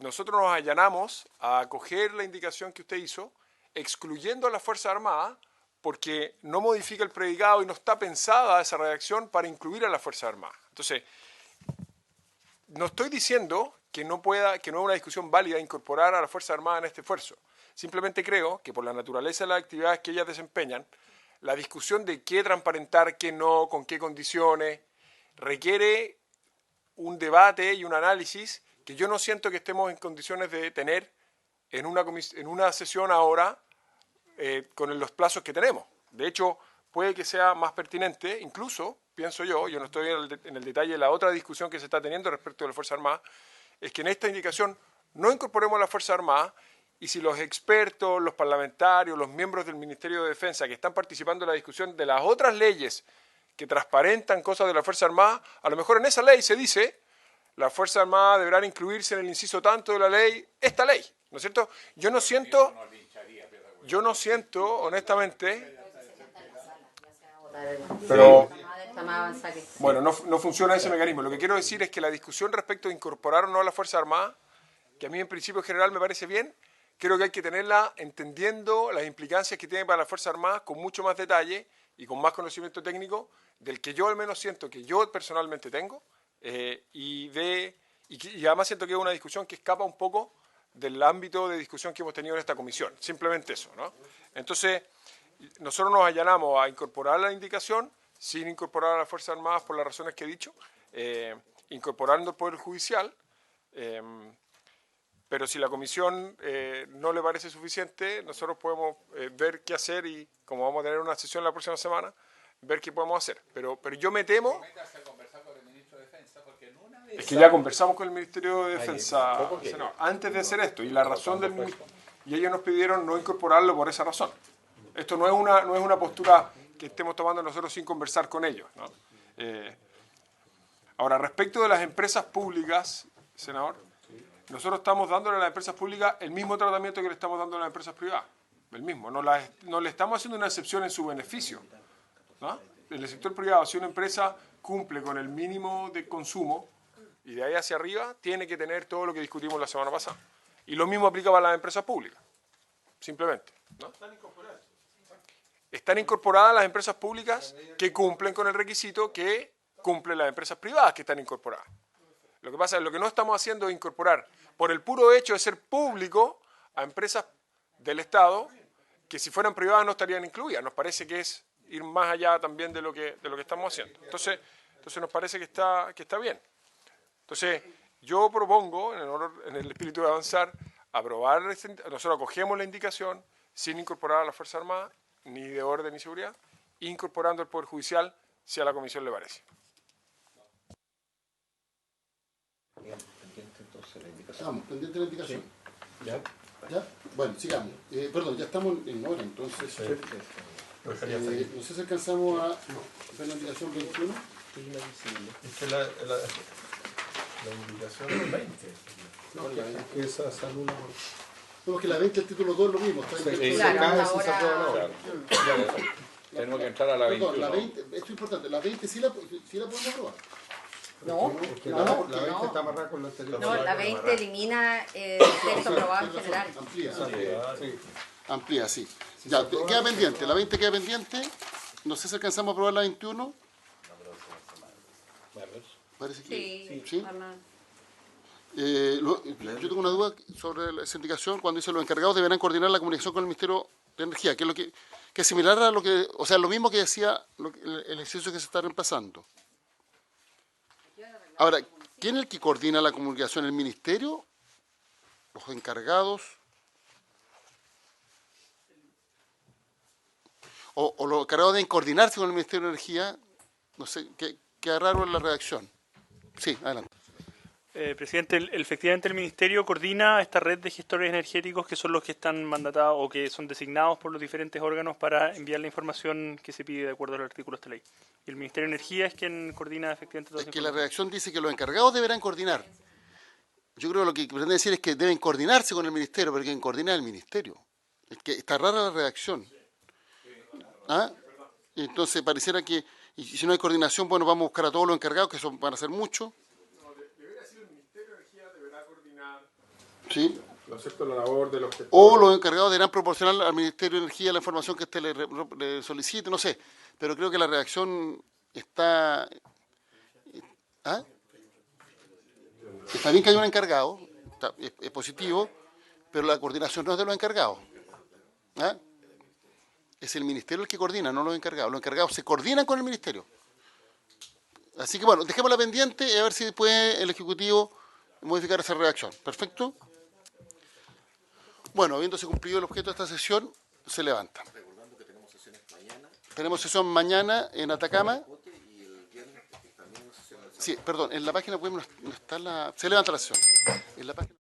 nosotros nos allanamos a acoger la indicación que usted hizo, excluyendo a la Fuerza Armada, porque no modifica el predicado y no está pensada esa redacción para incluir a la Fuerza Armada. Entonces, no estoy diciendo que no es una discusión válida incorporar a la Fuerza Armada en este esfuerzo. Simplemente creo que por la naturaleza de las actividades que ellas desempeñan, la discusión de qué transparentar, qué no, con qué condiciones, requiere un debate y un análisis que yo no siento que estemos en condiciones de tener en una sesión ahora con los plazos que tenemos. De hecho, puede que sea más pertinente, incluso pienso yo no estoy en el detalle de la otra discusión que se está teniendo respecto de las Fuerzas Armadas, es que en esta indicación no incorporemos las Fuerzas Armadas y si los expertos, los parlamentarios, los miembros del Ministerio de Defensa que están participando en la discusión de las otras leyes que transparentan cosas de las Fuerzas Armadas, a lo mejor en esa ley se dice las Fuerzas Armadas deberán incluirse en el inciso tanto de la ley, esta ley, ¿no es cierto? Yo no siento, honestamente, pero bueno, no funciona ese mecanismo. Lo que quiero decir es que la discusión respecto de incorporar o no a las Fuerzas Armadas, que a mí en principio general me parece bien, creo que hay que tenerla entendiendo las implicancias que tiene para las Fuerzas Armadas con mucho más detalle y con más conocimiento técnico del que yo al menos siento que yo personalmente tengo y además siento que es una discusión que escapa un poco del ámbito de discusión que hemos tenido en esta comisión. Simplemente eso, ¿no? Entonces, nosotros nos allanamos a incorporar la indicación sin incorporar a las Fuerzas Armadas por las razones que he dicho, incorporando el Poder Judicial, pero si la comisión no le parece suficiente, nosotros podemos ver qué hacer y, como vamos a tener una sesión la próxima semana, ver qué podemos hacer. Pero yo me temo... Es que ya conversamos con el Ministerio de Defensa antes de hacer esto, y la razón y ellos nos pidieron no incorporarlo por esa razón. Esto no es una postura que estemos tomando nosotros sin conversar con ellos, ¿no? Ahora, respecto de las empresas públicas, senador, nosotros estamos dándole a las empresas públicas el mismo tratamiento que le estamos dando a las empresas privadas. El mismo. No le estamos haciendo una excepción en su beneficio, ¿no? En el sector privado, si una empresa cumple con el mínimo de consumo y de ahí hacia arriba, tiene que tener todo lo que discutimos la semana pasada. Y lo mismo aplica para las empresas públicas, simplemente, ¿no? Están incorporadas las empresas públicas que cumplen con el requisito que cumplen las empresas privadas que están incorporadas. Lo que pasa es que lo que no estamos haciendo es incorporar, por el puro hecho de ser público, a empresas del Estado que si fueran privadas no estarían incluidas. Nos parece que es ir más allá también de lo que estamos haciendo. Entonces nos parece que está bien. Entonces, yo propongo, en el espíritu de avanzar, aprobar, nosotros acogemos la indicación sin incorporar a las Fuerzas Armadas, ni de orden ni seguridad, incorporando el Poder Judicial si a la Comisión le parece. Estamos pendientes de la indicación. Sí. ¿Ya? Bueno, sigamos. Perdón, ya estamos en hora, entonces. No sé si alcanzamos a ver la indicación 21. Es que la indicación es 20. No, es que esa se anula. No, que la 20 el título 2 es lo mismo. Tenemos que entrar a la 21. Perdón, la 20, esto es importante, la 20 sí la podemos aprobar. La 20 está amarrada con la anterior. No, la 20 elimina el texto aprobado en general. Amplía, sí. Ya, queda pendiente, la 20 queda pendiente. No sé si alcanzamos a aprobar la 21. Parece que sí. Yo tengo una duda sobre esa indicación cuando dice los encargados deberán coordinar la comunicación con el Ministerio de Energía, que es similar a lo que, o sea, lo mismo que decía el ejercicio que se está reemplazando. Ahora, ¿quién es el que coordina la comunicación? ¿El Ministerio? ¿Los encargados? ¿O los encargados deben coordinarse con el Ministerio de Energía? No sé, queda raro en la redacción. Sí, adelante. Presidente, efectivamente el Ministerio coordina esta red de gestores energéticos que son los que están mandatados o que son designados por los diferentes órganos para enviar la información que se pide de acuerdo al artículo de esta ley. Y el Ministerio de Energía es quien coordina efectivamente todo eso. Es que la redacción dice que los encargados deberán coordinar. Yo creo que lo que pretende decir es que deben coordinarse con el Ministerio, pero quien coordina es el Ministerio. Es que está rara la redacción. ¿Ah? Entonces pareciera que, y si no hay coordinación, bueno, vamos a buscar a todos los encargados, que van a ser muchos. Sí. ¿No es cierto? La labor de los gestores. O los encargados deberán proporcionar al Ministerio de Energía la información que éste le solicite, no sé. Pero creo que la redacción está... ¿Ah? Está bien que haya un encargado, es positivo, pero la coordinación no es de los encargados. ¿Ah? Es el Ministerio el que coordina, no los encargados. Los encargados se coordinan con el Ministerio. Así que bueno, dejémosla pendiente y a ver si puede el Ejecutivo modificar esa redacción. ¿Perfecto? Bueno, habiéndose cumplido el objeto de esta sesión, se levanta. Recordando que tenemos sesiones mañana. Tenemos sesión mañana en Atacama. Sí, perdón, en la página web no está la... Se levanta la sesión. En la página...